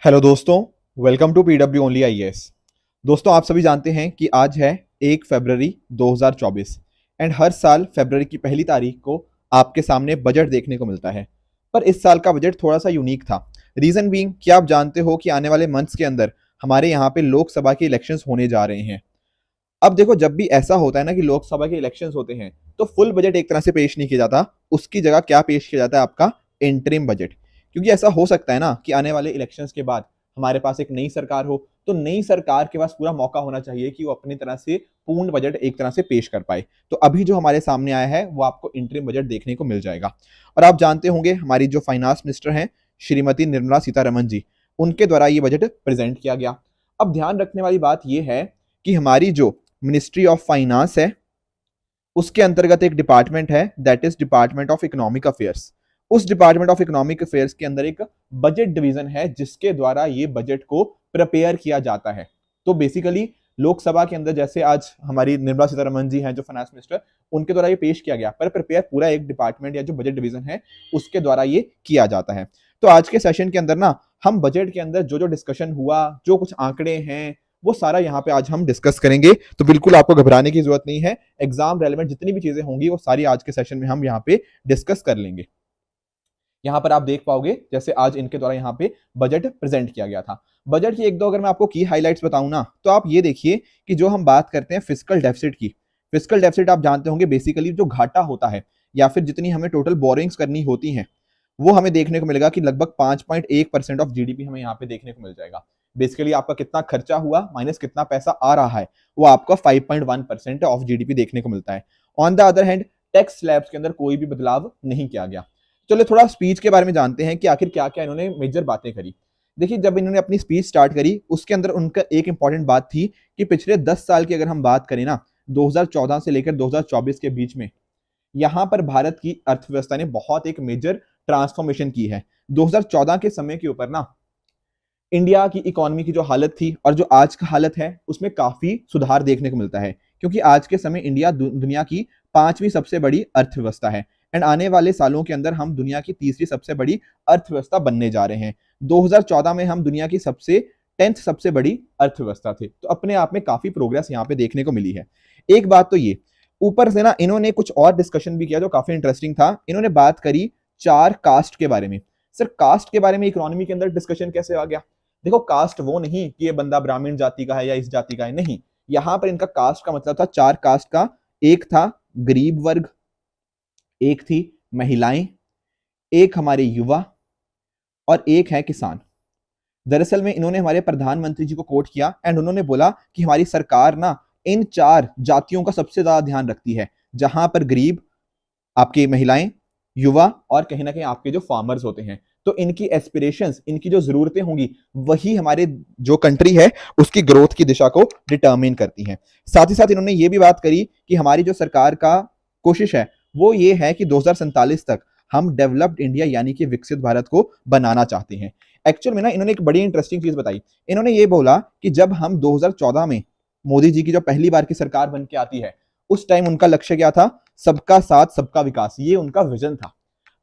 Hello दोस्तों, welcome to PW only IAS. दोस्तों, आप सभी जानते हैं कि आज है 1 फरवरी 2024 एंड हर साल फरवरी की पहली तारीख को आपके सामने बजट देखने को मिलता है। पर इस साल का बजट थोड़ा सा यूनिक था। रीजन बीइंग कि आप जानते हो कि आने वाले मंथ्स के अंदर हमारे यहाँ पे लोकसभा के इलेक्शंस होने जा रहे हैं। अब देखो, जब भी ऐसा होता है ना कि लोकसभा के इलेक्शंस होते हैं तो फुल बजट एक तरह से पेश नहीं किया जाता। उसकी जगह क्या पेश किया जाता है? आपका इंटरिम बजट। क्योंकि ऐसा हो सकता है ना कि आने वाले इलेक्शंस के बाद हमारे पास एक नई सरकार हो, तो नई सरकार के पास पूरा मौका होना चाहिए कि वो अपनी तरह से पूर्ण बजट एक तरह से पेश कर पाए। तो अभी जो हमारे सामने आया है वो आपको इंटरिम बजट देखने को मिल जाएगा। और आप जानते होंगे हमारी जो फाइनेंस मिनिस्टर हैं श्रीमती निर्मला सीतारमन जी, उनके द्वारा ये बजट प्रेजेंट किया गया। अब ध्यान रखने वाली बात यह है कि हमारी जो मिनिस्ट्री ऑफ फाइनेंस है उसके अंतर्गत एक डिपार्टमेंट है, that is department of economic affairs. उस डिपार्टमेंट ऑफ इकोनॉमिक अफेयर्स के अंदर एक बजट डिवीजन है जिसके द्वारा ये बजट को प्रिपेयर किया जाता है। तो बेसिकली लोकसभा के अंदर जैसे आज हमारी निर्मला सीतारमन जी हैं जो फाइनेंस मिनिस्टर, उनके द्वारा ये पेश किया गया, पर प्रिपेयर पूरा एक डिपार्टमेंट या जो बजट डिवीजन है उसके द्वारा ये किया जाता है। तो आज के सेशन के अंदर ना हम बजट के अंदर जो जो डिस्कशन हुआ, जो कुछ आंकड़े हैं, वो सारा यहाँ पे आज हम डिस्कस करेंगे। तो बिल्कुल आपको घबराने की जरूरत नहीं है। एग्जाम रेलेवेंट जितनी भी चीजें होंगी वो सारी आज के सेशन में हम यहाँ पे डिस्कस कर लेंगे। यहाँ पर आप देख पाओगे जैसे आज इनके द्वारा यहाँ पे बजट प्रेजेंट किया गया था। बजट की एक दो अगर मैं आपको की हाइलाइट्स बताऊं ना, तो आप ये देखिए कि जो हम बात करते हैं फिस्कल डेफिसिट की, फिस्कल डेफिसिट आप जानते होंगे बेसिकली जो घाटा होता है या फिर जितनी हमें टोटल बोरिंग्स करनी होती हैं वो हमें देखने को मिलेगा कि लगभग 5.1% ऑफ जीडीपी हमें यहाँ पे देखने को मिल जाएगा। बेसिकली आपका कितना खर्चा हुआ माइनस कितना पैसा आ रहा है वो आपका 5.1% ऑफ जीडीपी देखने को मिलता है। On the other hand tax slabs के अंदर कोई भी बदलाव नहीं किया गया। चलो थोड़ा स्पीच के बारे में जानते हैं कि आखिर क्या क्या इन्होंने मेजर बातें करी। देखिए, जब इन्होंने अपनी स्पीच स्टार्ट करी उसके अंदर उनका एक इंपॉर्टेंट बात थी कि पिछले 10 साल की अगर हम बात करें ना, 2014 से लेकर 2024 के बीच में यहां पर भारत की अर्थव्यवस्था ने बहुत एक मेजर ट्रांसफॉर्मेशन की है। 2014 के समय के ऊपर ना इंडिया की इकोनॉमी की जो हालत थी और जो आज का हालत है उसमें काफी सुधार देखने को मिलता है। क्योंकि आज के समय इंडिया दुनिया की 5वीं सबसे बड़ी अर्थव्यवस्था है एंड आने वाले सालों के अंदर हम दुनिया की 3री सबसे बड़ी अर्थव्यवस्था बनने जा रहे हैं। 2014 में हम दुनिया की 10th सबसे बड़ी अर्थव्यवस्था थे। तो अपने आप में काफी प्रोग्रेस यहाँ पे देखने को मिली है। एक बात तो ये, ऊपर से ना इन्होंने कुछ और डिस्कशन भी किया जो काफी इंटरेस्टिंग था। इन्होंने बात करी 4 कास्ट के बारे में। सर, कास्ट के बारे में इकोनॉमी के अंदर डिस्कशन कैसे आ गया? देखो, कास्ट वो नहीं कि ये बंदा ब्राह्मण जाति का है या इस जाति का है, नहीं। यहां पर इनका कास्ट का मतलब था 4 कास्ट का। एक था गरीब वर्ग, एक थी महिलाएं, एक हमारे युवा और एक है किसान। दरअसल में इन्होंने हमारे प्रधानमंत्री जी को कोट किया एंड उन्होंने बोला कि हमारी सरकार ना इन 4 जातियों का सबसे ज्यादा ध्यान रखती है, जहां पर गरीब, आपकी महिलाएं, युवा और कहीं ना कहीं आपके जो फार्मर्स होते हैं। तो इनकी एस्पिरेशंस, इनकी जो जरूरतें होंगी वही हमारे जो कंट्री है उसकी ग्रोथ की दिशा को डिटरमिन करती हैं। साथ ही साथ इन्होंने ये भी बात करी कि हमारी जो सरकार का कोशिश है वो ये है कि 2047 तक हम डेवलप्ड इंडिया यानी कि विकसित भारत को बनाना चाहते हैं। एक्चुअल में ना इन्होंने एक बड़ी इंटरेस्टिंग चीज बताई। इन्होंने ये बोला कि जब हम 2014 में मोदी जी की जो पहली बार की सरकार बन के आती है उस टाइम उनका लक्ष्य क्या था? सबका साथ सबका विकास, ये उनका विजन था।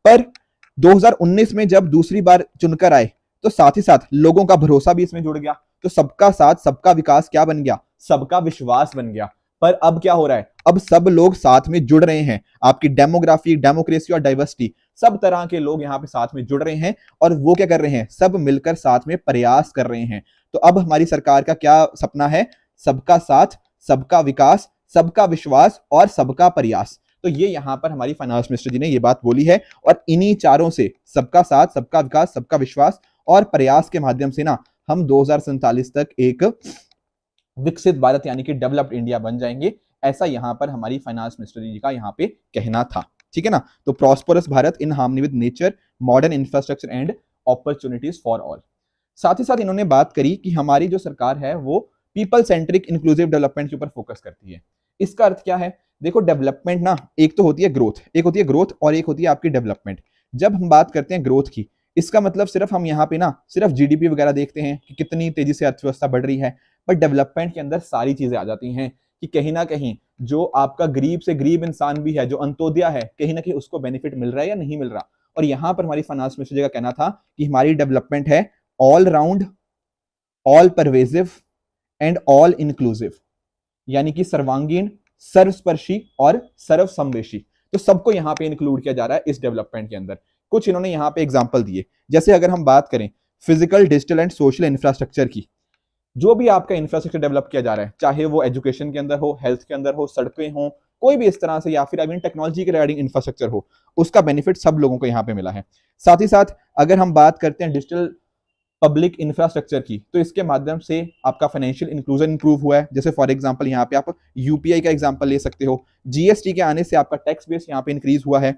पर 2019 में जब दूसरी बार चुनकर आए तो साथ ही साथ लोगों का भरोसा भी इसमें जुड़ गया। तो सबका साथ सबका विकास क्या बन गया? सबका विश्वास बन गया। पर अब क्या हो रहा है? अब सब लोग साथ में जुड़ रहे हैं। आपकी डेमोग्राफी, डेमोक्रेसी और डाइवर्सिटी, सब तरह के लोग यहाँ पे साथ में जुड़ रहे हैं और वो क्या कर रहे हैं? सब मिलकर साथ में प्रयास कर रहे हैं। तो अब हमारी सरकार का क्या सपना है? सबका साथ, सबका विकास, सबका विश्वास और सबका प्रयास। तो ये यहां पर हमारी फाइनेंस मिनिस्टर जी ने ये बात बोली है और इन्हीं चारों से, सबका साथ, सबका विकास, सबका विश्वास और प्रयास के माध्यम से ना हम 2047 तक एक विकसित भारत यानी कि डेवलप्ड इंडिया बन जाएंगे। ऐसा यहां पर हमारी फाइनेंस मिनिस्टर जी का यहां पे कहना था। ठीक है ना? तो prosperous Bharat in harmony with nature, modern infrastructure and opportunities for all. साथ ही साथ इन्होंने बात करी कि हमारी जो सरकार है वो पीपल सेंट्रिक इंक्लूसिव डेवलपमेंट के ऊपर फोकस करती है। इसका अर्थ क्या है? देखो, डेवलपमेंट ना एक तो होती है ग्रोथ, एक होती है ग्रोथ और एक होती है आपकी डेवलपमेंट। जब हम बात करते हैं ग्रोथ की, इसका मतलब सिर्फ हम यहाँ पे ना सिर्फ जीडीपी वगैरह देखते हैं कि कितनी तेजी से अर्थव्यवस्था बढ़ रही है, पर डेवलपमेंट के अंदर सारी चीजें आ जाती हैं कि कहीं ना कहीं जो आपका गरीब से गरीब इंसान भी है, जो अंत्योदय है, कहीं ना कहीं उसको बेनिफिट मिल रहा है या नहीं मिल रहा। और यहाँ पर हमारी फाइनेंस मिनिस्टर जी का कहना था कि हमारी डेवलपमेंट है all round, all pervasive and all inclusive, यानी कि सर्वांगीण, सर्वस्पर्शी और सर्वसमावेशी। तो सबको यहां पे इंक्लूड किया जा रहा है इस डेवलपमेंट के अंदर। कुछ इन्होंने यहां पे एग्जांपल दिए, जैसे अगर हम बात करें physical, digital and social infrastructure की, जो भी आपका इंफ्रास्ट्रक्चर डेवलप किया जा रहा है, चाहे वो एजुकेशन के अंदर हो, हेल्थ के अंदर हो, सड़कें हो, कोई भी इस तरह से, या फिर आई मीन टेक्नोलॉजी के रिगार्डिंग इंफ्रास्ट्रक्चर हो, उसका बेनिफिट सब लोगों को यहाँ पे मिला है। साथ ही साथ अगर हम बात करते हैं डिजिटल पब्लिक इंफ्रास्ट्रक्चर की, तो इसके माध्यम से आपका फाइनेंशियल इंक्लूजन इंप्रूव हुआ है। जैसे फॉर एग्जांपल यहाँ पे आप यूपीआई का एग्जांपल ले सकते हो। जीएसटी के आने से आपका टैक्स बेस यहाँ पे इंक्रीज हुआ है।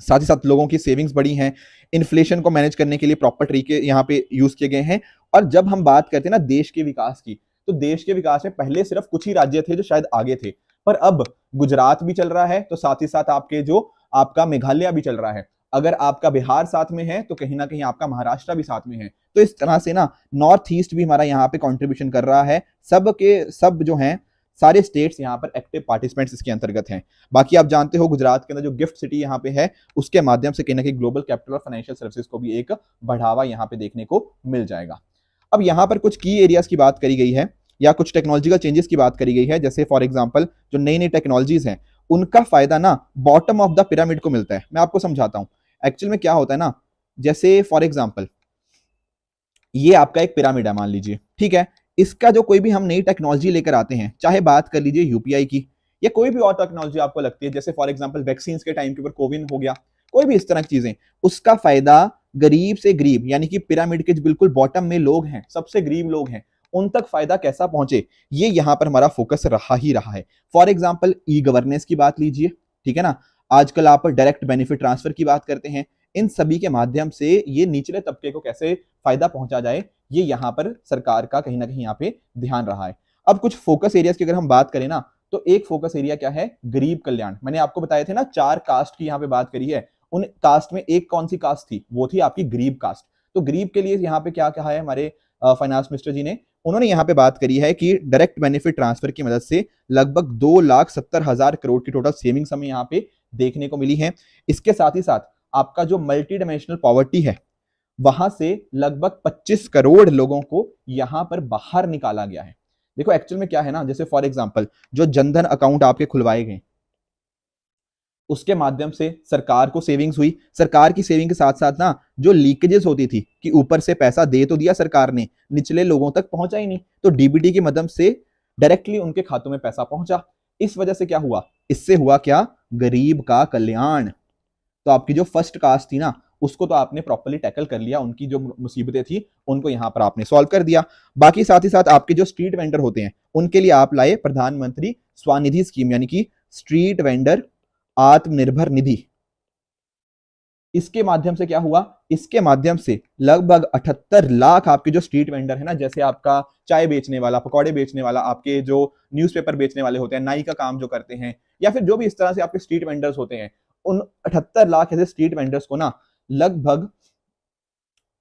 साथ ही साथ लोगों की सेविंग्स बढ़ी हैं। इन्फ्लेशन को मैनेज करने के लिए प्रॉपर तरीके यहाँ पे यूज किए गए हैं। और जब हम बात करते हैं ना देश के विकास की, तो देश के विकास में पहले सिर्फ कुछ ही राज्य थे जो शायद आगे थे, पर अब गुजरात भी चल रहा है, तो साथ ही साथ आपके जो आपका मेघालय भी चल रहा है। अगर आपका बिहार साथ में है तो कहीं ना कहीं आपका महाराष्ट्र भी साथ में है। तो इस तरह से ना नॉर्थ ईस्ट भी हमारा यहाँ पे कंट्रीब्यूशन कर रहा है। सब के सब जो हैं, सारे स्टेट्स यहाँ पर एक्टिव पार्टिसिपेंट्स इसके अंतर्गत हैं। बाकी आप जानते हो गुजरात के अंदर जो गिफ्ट सिटी यहाँ पे है, उसके माध्यम से कहीं ना कहीं ग्लोबल कैपिटल और फाइनेंशियल सर्विसेज को भी एक बढ़ावा यहाँ पे देखने को मिल जाएगा। अब यहाँ पर कुछ की एरियाज की बात करी गई है या कुछ टेक्नोलॉजिकल चेंजेस की बात करी गई है। जैसे फॉर एग्जांपल जो नई नई टेक्नोलॉजीज हैं, उनका फायदा ना बॉटम ऑफ द पिरामिड को मिलता है। मैं आपको समझाता हूं एक्चुअल में क्या होता है ना। जैसे फॉर एग्जांपल ये आपका एक पिरामिड है मान लीजिए, ठीक है। इसका जो कोई भी हम नई टेक्नोलॉजी लेकर आते हैं, चाहे बात कर लीजिए यूपीआई की या कोई भी और टेक्नोलॉजी आपको लगती है, जैसे फॉर एग्जांपल वैक्सीन के टाइम के ऊपर कोविन हो गया, कोई भी इस तरह की चीजें, उसका फायदा गरीब से गरीब, यानी कि पिरामिड के बिल्कुल बॉटम में लोग हैं, सबसे गरीब लोग हैं, उन तक फायदा कैसा पहुंचे, ये यहां पर हमारा फोकस रहा ही रहा है। फॉर एग्जाम्पल ई गवर्नेंस की बात लीजिए, ठीक है ना। आजकल आप डायरेक्ट बेनिफिट ट्रांसफर की बात करते हैं। इन सभी के माध्यम से ये निचले तबके को कैसे फायदा पहुंचा जाए, ये यहां पर सरकार का कहीं ना कहीं यहाँ पे ध्यान रहा है। अब कुछ फोकस एरियाज की अगर हम बात करें ना, तो एक फोकस एरिया क्या है, गरीब कल्याण। मैंने आपको बताया थे ना 4 कास्ट की यहाँ पे बात करी है। उन कास्ट में एक कौन सी कास्ट थी, वो थी आपकी गरीब कास्ट। तो गरीब के लिए यहाँ पे क्या कहा है हमारे फाइनेंस मिनिस्टर जी ने, उन्होंने यहाँ पे बात करी है कि डायरेक्ट बेनिफिट ट्रांसफर की मदद से लगभग 2,70,000 करोड़ की टोटल सेविंग्स हमें यहाँ पे देखने को मिली है। इसके साथ ही साथ आपका जो मल्टी डायमेंशनल पॉवर्टी है, वहां से लगभग 25 करोड़ लोगों को यहां पर बाहर निकाला गया है। देखो एक्चुअल में क्या है ना, जैसे फॉर एग्जांपल जो जनधन अकाउंट आपके खुलवाए गए, उसके माध्यम से सरकार को सेविंग्स हुई। सरकार की सेविंग के साथ साथ ना जो लीकेजेस होती थी कि ऊपर से पैसा दे तो दिया सरकार ने, निचले लोगों तक पहुंचा ही नहीं, तो डीबीटी की मदद से डायरेक्टली उनके खातों में पैसा पहुंचा। इस वजह से क्या हुआ, इससे हुआ क्या, गरीब का कल्याण। तो आपकी जो फर्स्ट कास्ट थी ना, उसको तो आपने प्रॉपर्ली टैकल कर लिया, उनकी जो मुसीबतें थी उनको यहां पर आपने सॉल्व कर दिया। बाकी साथ ही साथ आपके जो स्ट्रीट वेंडर होते हैं, उनके लिए आप लाए प्रधानमंत्री स्वनिधि स्कीम, यानी कि स्ट्रीट वेंडर आत्मनिर्भर निधि। इसके माध्यम से क्या हुआ, इसके माध्यम से लगभग 78 लाख आपके जो स्ट्रीट वेंडर है ना, जैसे आपका चाय बेचने वाला, पकौड़े बेचने वाला, आपके जो न्यूज़पेपर बेचने वाले होते हैं, नाई का काम जो करते हैं, या फिर जो भी इस तरह से आपके स्ट्रीट वेंडर्स होते हैं, उन 78 लाख ऐसे स्ट्रीट वेंडर्स को ना लगभग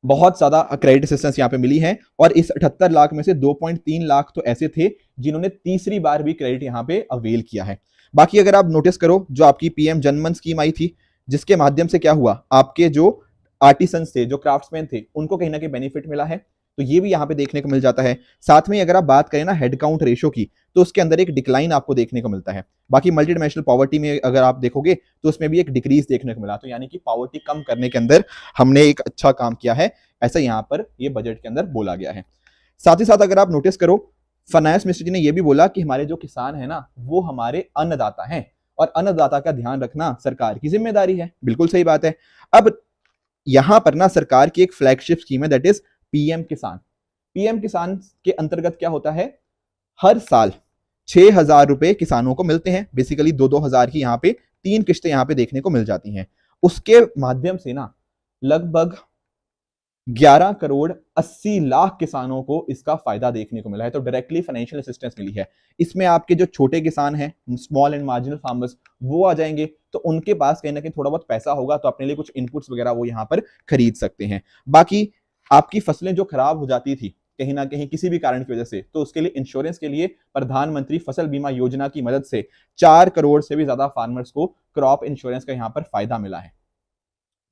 बहुत ज्यादा क्रेडिट असिस्टेंस यहाँ पे मिली है। और इस 78 लाख में से 2.3 लाख तो ऐसे थे जिन्होंने तीसरी बार भी क्रेडिट यहाँ पे अवेल किया है। बाकी अगर आप नोटिस करो, जो आपकी पीएम जनमन स्कीम आई थी, जिसके माध्यम से क्या हुआ, आपके जो आर्टिसंस थे, जो क्राफ्ट्समैन थे, उनको कहीं ना कहीं बेनिफिट मिला है। तो ये भी यहाँ पे देखने को मिल जाता है। साथ में अगर आप बात करें ना हेड काउंट रेशो की, तो उसके अंदर एक डिक्लाइन आपको देखने को मिलता है। बाकी मल्टी डायमेंशनल पॉवर्टी में अगर आप देखोगे तो उसमें भी एक डिक्रीज देखने को मिला। तो यानी कि पॉवर्टी कम करने के अंदर हमने एक अच्छा काम किया है, ऐसा यहाँ पर ये बजट के अंदर बोला गया है। साथ ही साथ अगर आप नोटिस करो, फाइनेंस मिनिस्टर जी ने यह भी बोला कि हमारे जो किसान है ना, वो हमारे अन्नदाता हैं और अन्नदाता का ध्यान रखना सरकार की जिम्मेदारी है। बिल्कुल सही बात है। अब यहां पर ना सरकार की एक फ्लैगशिप स्कीम है, दैट इज पीएम किसान। पीएम किसान के अंतर्गत क्या होता है, हर साल 6,000 रुपए किसानों को मिलते हैं। बेसिकली 2-2 हजार की यहाँ पे 3 किस्तें यहाँ पे देखने को मिल जाती हैं। उसके माध्यम से ना लगभग 11 करोड़ 80 लाख किसानों को इसका फायदा देखने को मिला है। तो डायरेक्टली फाइनेंशियल असिस्टेंस मिली है। इसमें आपके जो छोटे किसान हैं, स्मॉल एंड मार्जिनल फार्मर्स, वो आ जाएंगे, तो उनके पास कहीं ना कहीं थोड़ा बहुत पैसा होगा, तो अपने लिए कुछ इनपुट्स वगैरह वो यहाँ पर खरीद सकते हैं। बाकी आपकी फसलें जो खराब हो जाती थी कहीं ना कहीं किसी भी कारण की वजह से, तो उसके लिए इंश्योरेंस के लिए प्रधानमंत्री फसल बीमा योजना की मदद से 4 करोड़ से भी ज्यादा फार्मर्स को क्रॉप इंश्योरेंस का यहाँ पर फायदा मिला है।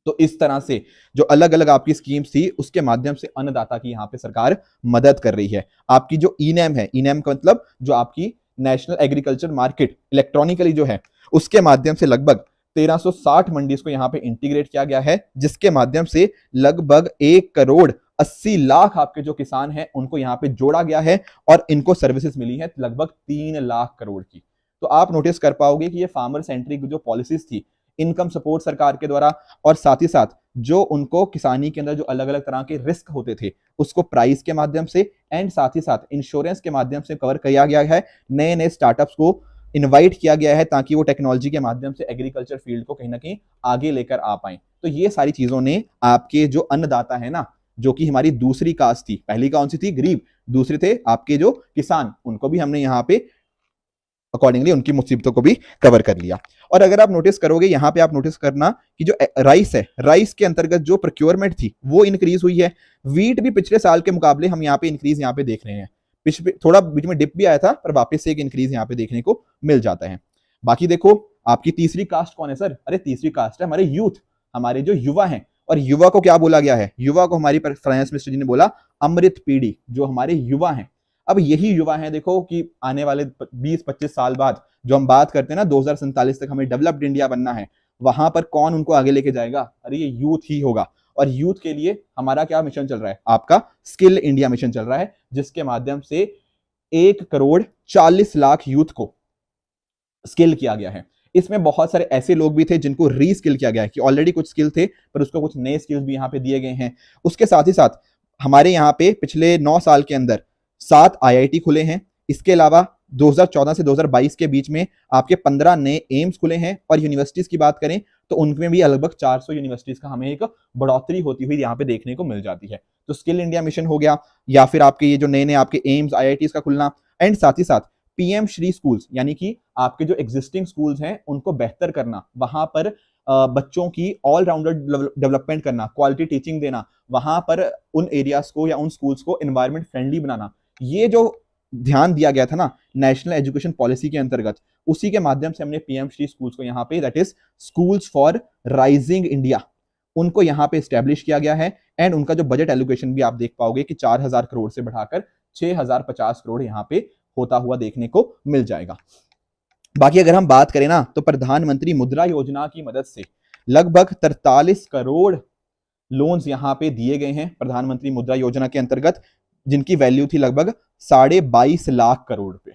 तो इस तरह से जो अलग अलग आपकी स्कीम्स थी उसके माध्यम से अन्नदाता की यहाँ पे सरकार मदद कर रही है। आपकी जो ई नैम है, ई नैम का मतलब जो आपकी नेशनल एग्रीकल्चर मार्केट इलेक्ट्रॉनिकली जो है, उसके माध्यम से लगभग 1360 मंडीज को यहाँ पे इंटीग्रेट किया गया है, जिसके माध्यम से लगभग 1,80,00,000 आपके जो किसान हैं उनको यहाँ पे जोड़ा गया है और इनको सर्विसेज मिली है लगभग 3 लाख करोड़ की। तो आप नोटिस कर पाओगे कि ये फार्मर सेंट्रिक जो पॉलिसीज थी, इनकम सपोर्ट सरकार के द्वारा, और साथ ही साथ जो उनको किसानी के अंदर जो अलग अलग तरह के रिस्क होते थे उसको प्राइस के माध्यम से एंड साथ ही साथ इंश्योरेंस के माध्यम से कवर किया गया है। नए नए स्टार्टअप्स को इनवाइट किया गया है ताकि वो टेक्नोलॉजी के माध्यम से एग्रीकल्चर फील्ड को कहीं ना कहीं आगे लेकर आ पाए। तो ये सारी चीजों ने आपके जो अन्नदाता है ना, जो कि हमारी दूसरी कास्ट थी, पहली कौन सी थी? गरीब, दूसरे थे आपके जो किसान, उनको भी हमने यहाँ पे अकॉर्डिंगली उनकी मुसीबतों को भी कवर कर लिया। और अगर आप नोटिस करोगे यहाँ पे, आप नोटिस करना कि जो राइस है, राइस के अंतर्गत जो प्रोक्योरमेंट थी वो इंक्रीज हुई है। वीट भी पिछले साल के मुकाबले हम यहाँ पे इंक्रीज यहाँ पे देख रहे हैं। पिछले थोड़ा बीच में डिप भी आया था, पर वापस से एक इंक्रीज यहाँ पे देखने को मिल जाता है। बाकी देखो आपकी तीसरी कास्ट कौन है सर? अरे तीसरी कास्ट है हमारे यूथ, हमारे जो युवा हैं। और युवा को क्या बोला गया है? युवा को हमारी फाइनेंस मिनिस्टर जी ने बोला अमृत पीढ़ी, जो हमारे युवा हैं। अब यही युवा हैं देखो कि आने वाले 20-25 साल बाद जो हम बात करते हैं ना, 2047 तक हमें डेवलप्ड इंडिया बनना है, वहां पर कौन उनको आगे लेके जाएगा? अरे ये यूथ ही होगा। और यूथ के लिए हमारा क्या मिशन चल रहा है? आपका स्किल इंडिया मिशन चल रहा है, जिसके माध्यम से 1,40,00,000 यूथ को स्किल किया गया है। इसमें बहुत सारे ऐसे लोग भी थे जिनको रीस्किल किया गया है कि ऑलरेडी कुछ स्किल थे पर उसको कुछ नए स्किल्स भी यहाँ पे दिए गए हैं। उसके साथ ही साथ हमारे यहाँ पे पिछले 9 साल के अंदर 7 आईआईटी खुले हैं। इसके अलावा 2014 से 2022 के बीच में आपके 15 नए एम्स खुले हैं। और यूनिवर्सिटीज की बात करें तो उनमें भी लगभग 400 यूनिवर्सिटीज का हमें एक बढ़ोतरी होती हुई यहाँ पे देखने को मिल जाती है। तो स्किल इंडिया मिशन हो गया, या फिर आपके ये जो नए नए आपके एम्स आईआईटीज का खुलना, एंड साथ ही साथ पीएम श्री स्कूल्स, यानी कि आपके जो एग्जिस्टिंग स्कूल्स हैं उनको बेहतर करना, वहां पर बच्चों की ऑलराउंडर डेवलपमेंट करना, क्वालिटी टीचिंग देना, वहां पर उन एरियाज को या उन स्कूल्स को एनवायरमेंट फ्रेंडली बनाना, ये जो ध्यान दिया गया था ना नेशनल एजुकेशन पॉलिसी के अंतर्गत, उसी के माध्यम से हमने पीएम श्री स्कूल्स को यहाँ पे, that is schools for rising India, उनको यहाँ पे स्टैब्लिश किया गया है। एंड उनका जो बजट एलोकेशन भी आप देख पाओगे कि 4,000 करोड़ से बढ़ाकर 6,050 करोड़ यहाँ पे होता हुआ देखने को मिल जाएगा। बाकी अगर हम बात करें ना, तो प्रधानमंत्री मुद्रा योजना की मदद से लगभग 43 करोड़ लोन्स यहाँ पे दिए गए हैं प्रधानमंत्री मुद्रा योजना के अंतर्गत, जिनकी वैल्यू थी लगभग 22.5 लाख करोड़ रुपए।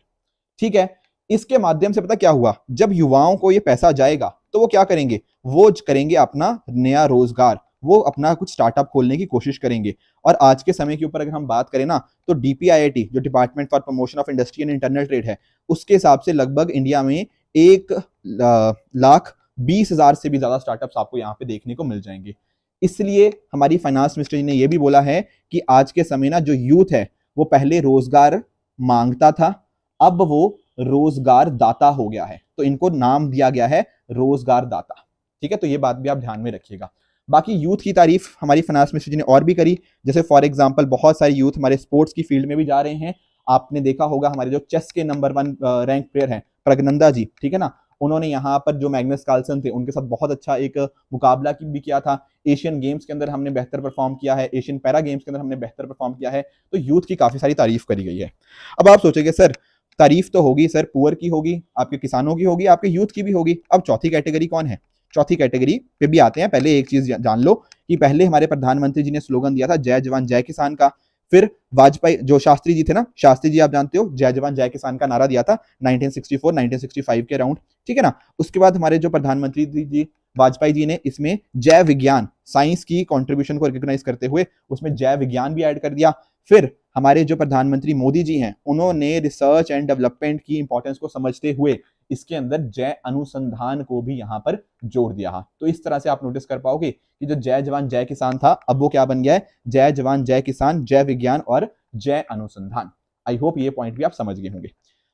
ठीक है, इसके माध्यम से पता क्या हुआ? जब युवाओं को ये पैसा जाएगा तो वो क्या करेंगे? वो करेंगे अपना नया रोजगार, वो अपना कुछ स्टार्टअप खोलने की कोशिश करेंगे। और आज के समय के ऊपर अगर हम बात करें ना, तो डीपीआईआईटी जो department for promotion of industry and internal trade है, उसके हिसाब से लगभग इंडिया में 1,20,000 से भी ज्यादा स्टार्टअप्स आपको यहाँ पे देखने को मिल जाएंगे। इसलिए हमारी फाइनेंस मिनिस्टर जी ने यह भी बोला है कि आज के समय ना जो यूथ है वो पहले रोजगार मांगता था, अब वो रोजगार दाता हो गया है। तो इनको नाम दिया गया है रोजगार दाता। ठीक है, तो ये बात भी आप ध्यान में रखिएगा। बाकी यूथ की तारीफ हमारी फाइनेंस मिनिस्टर जी ने और भी करी, जैसे फॉर एग्जांपल बहुत सारे यूथ हमारे स्पोर्ट्स की फील्ड में भी जा रहे हैं। आपने देखा होगा हमारे जो चेस के नंबर 1 रैंक प्लेयर हैं प्रज्ञनंदा जी, ठीक है ना, उन्होंने यहाँ पर जो मैग्नस कार्लसन थे उनके साथ बहुत अच्छा एक मुकाबला भी किया था। एशियन गेम्स के अंदर हमने बेहतर परफॉर्म किया है, एशियन पैरा गेम्स के अंदर हमने बेहतर परफॉर्म किया है। तो यूथ की काफी सारी तारीफ करी गई है। अब आप सोचेंगे सर तारीफ तो होगी सर, पुअर की होगी, आपके किसानों की होगी, आपके यूथ की भी होगी, अब चौथी कैटेगरी कौन है? चौथी कैटेगरी पे भी आते हैं। पहले एक चीज जान लो कि पहले हमारे प्रधानमंत्री जी ने स्लोगन दिया था जय जवान जय किसान का। फिर वाजपेयी जो शास्त्री जी थे ना, शास्त्री जी आप जानते हो, जय जवान जय किसान का नारा दिया था 1964-1965 के अराउंड, ठीक है ना। उसके बाद हमारे जो प्रधानमंत्री जी वाजपेयी जी ने इसमें जय विज्ञान, साइंस की कंट्रीब्यूशन को रिकॉग्नाइज करते हुए उसमें जय विज्ञान भी ऐड कर दिया। फिर हमारे जो प्रधानमंत्री मोदी जी हैं उन्होंने रिसर्च एंड डेवलपमेंट की इंपॉर्टेंस को समझते हुए इसके अंदर जय अनुसंधान को भी यहाँ पर जोड़ दिया। तो इस तरह से आप नोटिस कर पाओगे कि जो जय जवान जय किसान था अब वो क्या बन गया है? जय जवान जय किसान, जय विज्ञान और जय अनुसंधान। आई होप ये पॉइंट भी आप समझ गए होंगे।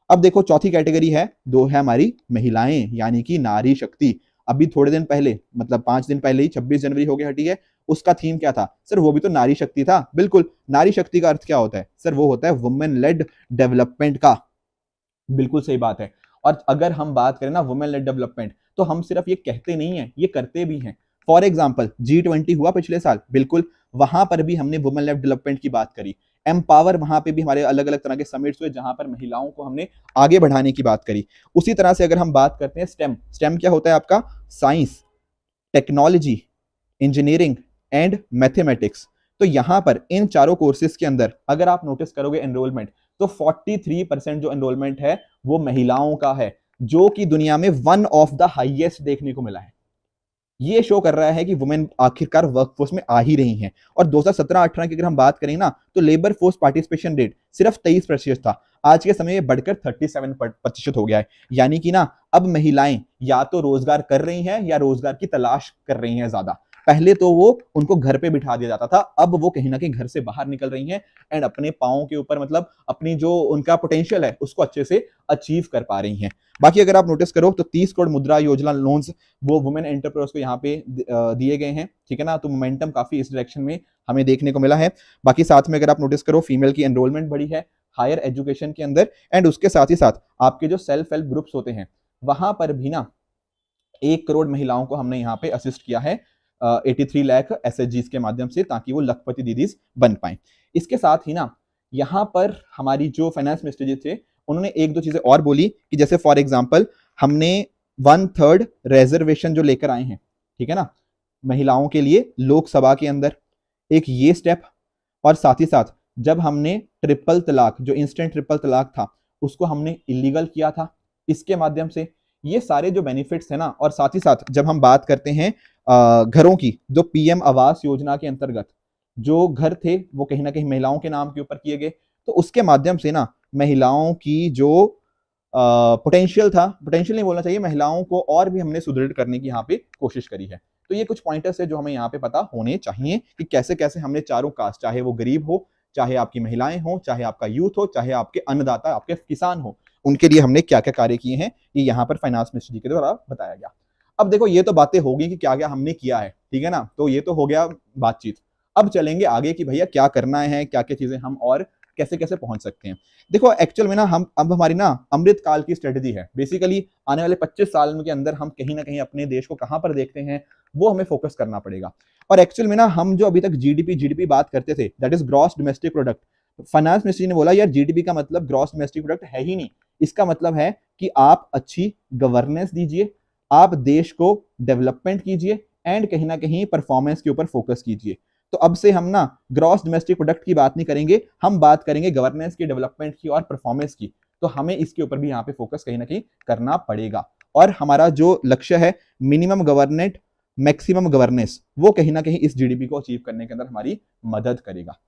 अब देखो चौथी कैटेगरी है, दो है हमारी महिलाएं, यानी कि नारी शक्ति। अभी थोड़े दिन पहले, मतलब 5 दिन पहले ही 26 जनवरी हो गई हटी है, उसका थीम क्या था सर? वो भी तो नारी शक्ति था। बिल्कुल, नारी शक्ति का अर्थ क्या होता है सर? वो होता है वुमेन लेड डेवलपमेंट का। बिल्कुल सही बात है। और अगर हम बात करें ना वुमेन लेड डेवलपमेंट, तो हम सिर्फ ये कहते नहीं है, ये करते भी हैं। फॉर एग्जाम्पल G20 हुआ पिछले साल, बिल्कुल वहां पर भी हमने वुमेन लेड डेवलपमेंट की बात करी। एम्पावर, वहां पे भी हमारे अलग अलग तरह के समिट्स हुए जहां पर महिलाओं को हमने आगे बढ़ाने की बात करी। उसी तरह से अगर हम बात करते हैं स्टेम, स्टेम क्या होता है आपका? Science, technology, engineering and mathematics. तो यहां पर इन चारों कोर्सेज के अंदर अगर आप नोटिस करोगे एनरोलमेंट, तो 43% जो एनरोलमेंट है वो महिलाओं का है, जो कि दुनिया में वन ऑफ द हाईएस्ट देखने को मिला है। ये शो कर रहा है कि वुमेन आखिरकार वर्कफोर्स में आ ही रही हैं। और 2017-18 की अगर हम बात करें ना, तो लेबर फोर्स पार्टिसिपेशन रेट सिर्फ 23% था, आज के समय में बढ़कर 37% हो गया है। यानी कि ना अब महिलाएं या तो रोजगार कर रही हैं या रोजगार की तलाश कर रही हैं ज्यादा। पहले तो वो उनको घर पे बिठा दिया जाता था, अब वो कहीं ना कहीं घर से बाहर निकल रही हैं एंड अपने पाँव के ऊपर, मतलब अपनी जो उनका पोटेंशियल है उसको अच्छे से अचीव कर पा रही हैं। बाकी अगर आप नोटिस करो तो 30 करोड़ मुद्रा योजना लोन्स वो वुमेन एंटरप्रेन्योर्स को यहाँ पे दिए गए हैं, ठीक है ना। तो मोमेंटम काफी इस डायरेक्शन में हमें देखने को मिला है। बाकी साथ में अगर आप नोटिस करो फीमेल की एनरोलमेंट बढ़ी है हायर एजुकेशन के अंदर, एंड उसके साथ ही साथ आपके जो सेल्फ हेल्प ग्रुप्स होते हैं वहां पर भी ना 1 करोड़ महिलाओं को हमने यहाँ पे असिस्ट किया है 83 लाख SHGs के माध्यम से, ताकि वो लखपति दीदीज बन पाए। इसके साथ ही ना यहाँ पर हमारी जो फाइनेंस मिनिस्टर जी थे उन्होंने एक दो चीजें और बोली कि जैसे फॉर एग्जाम्पल हमने 1/3 रिजर्वेशन जो लेकर आए हैं, ठीक है ना, महिलाओं के लिए लोकसभा के अंदर, एक ये स्टेप। और साथ ही साथ जब हमने ट्रिपल तलाक, जो इंस्टेंट ट्रिपल तलाक था, उसको हमने इलीगल किया था इसके माध्यम से। ये सारे जो बेनिफिट्स है ना, और साथ ही साथ जब हम बात करते हैं घरों की, जो PM आवास योजना के अंतर्गत जो घर थे वो कहीं ना कहीं महिलाओं के नाम के ऊपर किए गए, तो उसके माध्यम से ना महिलाओं की जो पोटेंशियल था, पोटेंशियल नहीं बोलना चाहिए, महिलाओं को और भी हमने सुदृढ़ करने की यहाँ पे कोशिश करी है। तो ये कुछ पॉइंटर्स है जो हमें यहाँ पे पता होने चाहिए कि कैसे कैसे हमने चारों कास्ट, चाहे वो गरीब हो, चाहे आपकी महिलाएं हो, चाहे आपका यूथ हो, चाहे आपके अन्नदाता, आपके किसान हो, उनके लिए हमने क्या क्या कार्य किए हैं, ये यहाँ पर फाइनेंस मिनिस्टर जी के द्वारा बताया गया। अब देखो ये तो बातें होगी कि क्या क्या हमने किया है, ठीक है ना, तो ये तो हो गया बातचीत। अब चलेंगे आगे कि भैया क्या करना है, क्या क्या चीजें हम और कैसे कैसे पहुंच सकते हैं। देखो एक्चुअल में ना हम अब हमारी ना अमृत काल की स्ट्रेटेजी है, बेसिकली आने वाले 25 साल के अंदर हम कहीं ना कहीं अपने देश को कहां पर देखते हैं वो हमें फोकस करना पड़ेगा। और एक्चुअल में ना हम जो अभी तक जीडीपी बात करते थे, that is gross domestic product, finance ministry ने बोला यार जीडीपी का मतलब ग्रॉस डोमेस्टिक प्रोडक्ट है ही नहीं, इसका मतलब है कि आप अच्छी गवर्नेंस दीजिए, आप देश को डेवलपमेंट कीजिए एंड कहीं ना कहीं परफॉर्मेंस के ऊपर फोकस कीजिए। तो अब से हम ना ग्रॉस डोमेस्टिक प्रोडक्ट की बात नहीं करेंगे, हम बात करेंगे गवर्नेंस की, डेवलपमेंट की और परफॉर्मेंस की। तो हमें इसके ऊपर भी यहाँ पे फोकस कहीं ना कहीं करना पड़ेगा। और हमारा जो लक्ष्य है मिनिमम गवर्नेंट मैक्सिमम गवर्नेंस, वो कहीं ना कहीं इस जीडीपी को अचीव करने के अंदर हमारी मदद करेगा।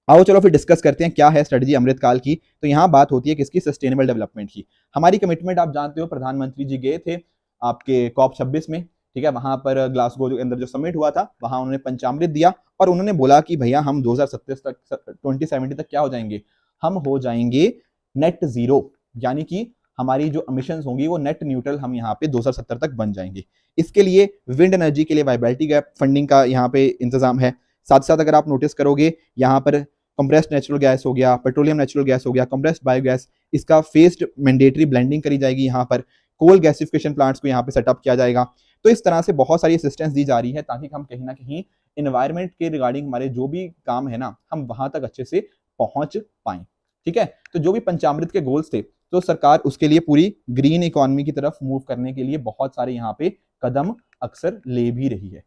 आओ चलो फिर डिस्कस करते हैं क्या है स्ट्रेटजी अमृतकाल की। तो यहाँ बात होती है किसकी? सस्टेनेबल डेवलपमेंट की। हमारी कमिटमेंट आप जानते हो, प्रधानमंत्री जी गए थे आपके COP26 में, ठीक है, वहां पर ग्लासगो के अंदर जो समिट हुआ था वहां उन्होंने पंचामृत दिया और उन्होंने बोला कि भैया हम 2070 तक क्या हो जाएंगे, हम हो जाएंगे नेट जीरो, यानी कि हमारी जो एमिशंस होंगी वो नेट न्यूट्रल हम यहाँ पे 2070 तक बन जाएंगे। इसके लिए विंड एनर्जी के लिए वाइबिलिटी गैप फंडिंग का यहाँ पे इंतजाम है। साथ साथ अगर आप नोटिस करोगे यहाँ पर कंप्रेस्ड नेचुरल गैस हो गया, पेट्रोलियम नेचुरल गैस हो गया, कंप्रेस्ड बायोगैस, इसका फेस्ड मैंडेटरी ब्लेंडिंग करी जाएगी। यहाँ पर कोल गैसिफिकेशन प्लांट्स को यहाँ पे सेटअप किया जाएगा। तो इस तरह से बहुत सारी असिस्टेंस दी जा रही है ताकि हम कहीं ना कहीं इन्वायरमेंट के रिगार्डिंग हमारे जो भी काम है ना, हम वहां तक अच्छे से पहुंच पाए, ठीक है। तो जो भी पंचामृत के गोल्स थे, तो सरकार उसके लिए पूरी ग्रीन इकोनॉमी की तरफ मूव करने के लिए बहुत सारे यहाँ पे कदम अक्सर ले भी रही है।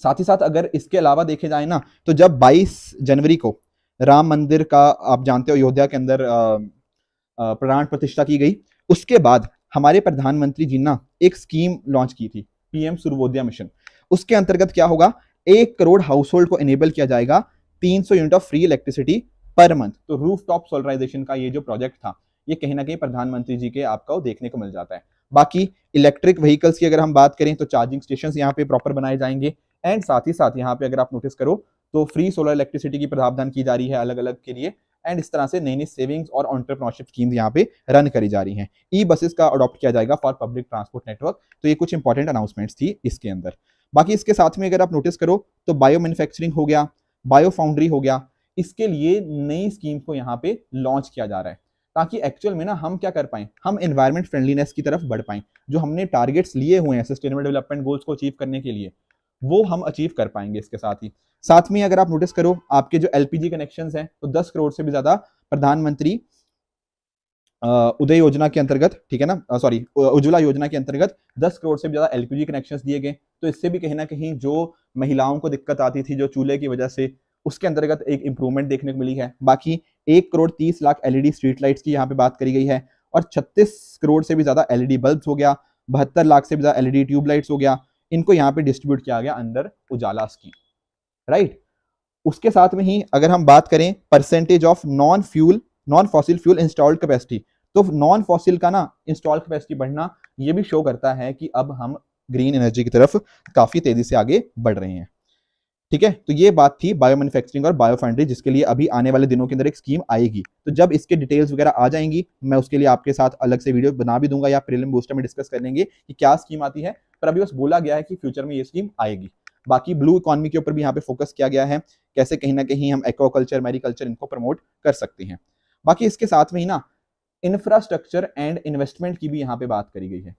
साथ ही साथ अगर इसके अलावा देखे जाए ना, तो जब 22 जनवरी को राम मंदिर का आप जानते हो अयोध्या के अंदर प्राण प्रतिष्ठा की गई, उसके बाद हमारे प्रधानमंत्री जी ना एक स्कीम लॉन्च की थी, PM सूर्योदय मिशन। उसके अंतर्गत क्या होगा, 1 करोड़ हाउस होल्ड को एनेबल किया जाएगा 300 unit of free electricity per month. तो रूफ टॉप सोलराइजेशन का ये जो प्रोजेक्ट था, ये कहीं ना कहीं प्रधानमंत्री जी के आपको देखने को मिल जाता है। बाकी इलेक्ट्रिक व्हीकल्स की अगर हम बात करें तो चार्जिंग स्टेशन यहाँ पे प्रॉपर बनाए जाएंगे। एंड साथ ही साथ यहाँ पे अगर आप नोटिस करो तो फ्री सोलर इलेक्ट्रिसिटी की प्रावधान की जा रही है अलग अलग के लिए। एंड इस तरह से नई नई सेविंग्स और एंटरप्रेन्योरशिप स्कीम्स यहाँ पे रन करी जा रही हैं। ई बसेस का अडॉप्ट किया जाएगा फॉर पब्लिक ट्रांसपोर्ट नेटवर्क। तो ये कुछ इंपॉर्टेंट अनाउंसमेंट्स थी इसके अंदर। बाकी इसके साथ में अगर आप नोटिस करो तो बायो मैन्युफैक्चरिंग हो गया, बायो फाउंड्री हो गया, इसके लिए नई स्कीम को यहाँ पे लॉन्च किया जा रहा है। ताकि एक्चुअल में ना हम क्या कर पाएं, हम एनवायरमेंट फ्रेंडलीनेस की तरफ बढ़ पाएं। जो हमने टारगेट्स लिए हुए हैं सस्टेनेबल डेवलपमेंट गोल्स को अचीव करने के लिए, वो हम अचीव कर पाएंगे। इसके साथ में अगर आप नोटिस करो, आपके जो एलपीजी कनेक्शंस हैं तो 10 करोड़ से भी ज्यादा प्रधानमंत्री उदय योजना के अंतर्गत, ठीक है ना, सॉरी उज्ज्वला योजना के अंतर्गत 10 करोड़ से भी ज्यादा एलपीजी कनेक्शंस दिए गए। तो इससे भी कहीं ना कहीं जो महिलाओं को दिक्कत आती थी जो चूल्हे की वजह से, उसके अंतर्गत एक इंप्रूवमेंट देखने को मिली है। बाकी 1 crore 30 lakh LED street lights की यहाँ पे बात करी गई है, और 36 करोड़ से भी ज्यादा एलईडी बल्ब हो गया, 72 लाख से भी ज्यादा एलईडी ट्यूबलाइट्स हो गया, इनको यहाँ पे डिस्ट्रीब्यूट किया गया अंडर उजाला स्कीम, राइट। उसके साथ में ही अगर हम बात करें percentage of non fossil fuel installed capacity, तो नॉन फॉसिल का ना इंस्टॉल्ड कैपेसिटी बढ़ना, ये भी शो करता है कि अब हम ग्रीन एनर्जी की तरफ काफी तेजी से आगे बढ़ रहे हैं, ठीक है। तो ये बात थी बायो मैन्युफैक्चरिंग और बायोफाइनरी, जिसके लिए अभी आने वाले दिनों के अंदर एक स्कीम आएगी। तो जब इसके डिटेल्स वगैरह आ जाएंगी, मैं उसके लिए आपके साथ अलग से वीडियो बना भी दूंगा, या प्रीलिम बूस्टर में डिस्कस कर लेंगे कि क्या स्कीम आती है। पर अभी बस बोला गया है कि फ्यूचर में ये स्कीम आएगी। बाकी ब्लू इकोनॉमी के ऊपर भी यहाँ पे फोकस किया गया है, कैसे कहीं ना कहीं हम एक्वाकल्चर, मैरीकल्चर इनको प्रमोट कर सकते हैं। बाकी इसके साथ में ही ना इंफ्रास्ट्रक्चर एंड इन्वेस्टमेंट की भी यहाँ पे बात करी गई है।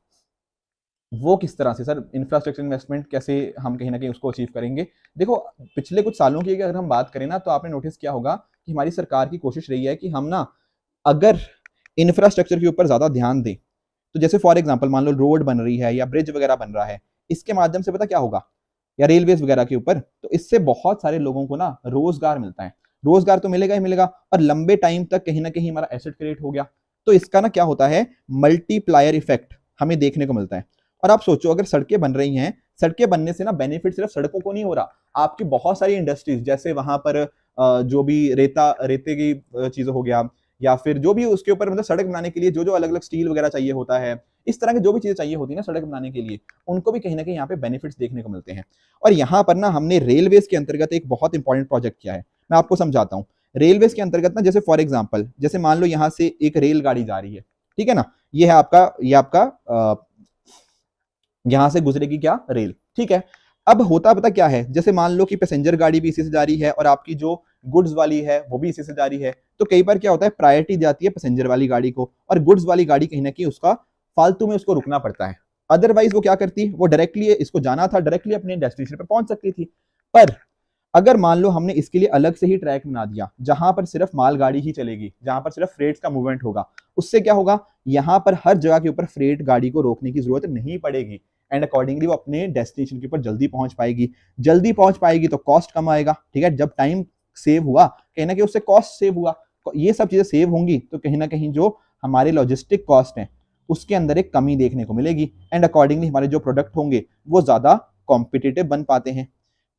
वो किस तरह से सर, इंफ्रास्ट्रक्चर इन्वेस्टमेंट कैसे हम कहीं ना कहीं उसको अचीव करेंगे। देखो, पिछले कुछ सालों की अगर हम बात करें ना, तो आपने नोटिस किया होगा कि हमारी सरकार की कोशिश रही है कि हम ना अगर इंफ्रास्ट्रक्चर के ऊपर ज्यादा ध्यान दें, तो जैसे फॉर एग्जांपल मान लो रोड बन रही है या ब्रिज वगैरह बन रहा है, इसके माध्यम से पता क्या होगा, या रेलवेज वगैरह के ऊपर, तो इससे बहुत सारे लोगों को ना रोजगार मिलता है। रोजगार तो मिलेगा ही मिलेगा, और लंबे टाइम तक कहीं ना कहीं हमारा एसेट क्रिएट हो गया। तो इसका ना क्या होता है, मल्टीप्लायर इफेक्ट हमें देखने को मिलता है। और आप सोचो, अगर सड़कें बन रही हैं, सड़कें बनने से ना बेनिफिट सिर्फ सड़कों को नहीं हो रहा, आपकी बहुत सारी इंडस्ट्रीज, जैसे वहां पर जो भी रेते की चीज हो गया, या फिर जो भी उसके ऊपर मतलब सड़क बनाने के लिए जो जो अलग अलग स्टील वगैरह चाहिए होता है, इस तरह की जो भी चीजें चाहिए होती है ना सड़क बनाने के लिए, उनको भी कहीं ना कहीं यहाँ पे बेनिफिट्स देखने को मिलते हैं। और यहाँ पर ना हमने रेलवेज के अंतर्गत एक बहुत इंपॉर्टेंट प्रोजेक्ट किया है, मैं आपको समझाता हूँ। रेलवेज के अंतर्गत ना, जैसे फॉर एग्जाम्पल, जैसे मान लो यहाँ से एक रेलगाड़ी जा रही है, ठीक है ना, ये है आपका यहां से गुजरेगी क्या, रेल, ठीक है। अब होता पता क्या है, जैसे मान लो कि पैसेंजर गाड़ी भी इसी से जा रही है और आपकी जो गुड्स वाली है वो भी इसी से जा रही है, तो कई बार क्या होता है, प्रायोरिटी जाती है पैसेंजर वाली गाड़ी को, और गुड्स वाली गाड़ी कहीं ना कहीं उसका फालतू में उसको रुकना पड़ता है। अदरवाइज वो क्या करती, वो डायरेक्टली, इसको जाना था डायरेक्टली अपने डेस्टिनेशन पर पहुंच सकती थी। पर अगर मान लो हमने इसके लिए अलग से ही ट्रैक बना दिया, जहां पर सिर्फ मालगाड़ी ही चलेगी, जहां पर सिर्फ फ्रेट्स का मूवमेंट होगा, उससे क्या होगा, यहां पर हर जगह के ऊपर फ्रेट गाड़ी को रोकने की जरूरत नहीं पड़ेगी, एंड अकॉर्डिंगली वो अपने डेस्टिनेशन के ऊपर जल्दी पहुंच पाएगी। जल्दी पहुंच पाएगी तो कॉस्ट कम आएगा, ठीक है। जब टाइम सेव हुआ, कहीं ना कहीं उससे कॉस्ट सेव हुआ, ये सब चीजें सेव होंगी, तो कहीं ना कहीं जो हमारे लॉजिस्टिक कॉस्ट है उसके अंदर एक कमी देखने को मिलेगी, एंड अकॉर्डिंगली हमारे जो प्रोडक्ट होंगे वो ज्यादा कॉम्पिटिटिव बन पाते हैं।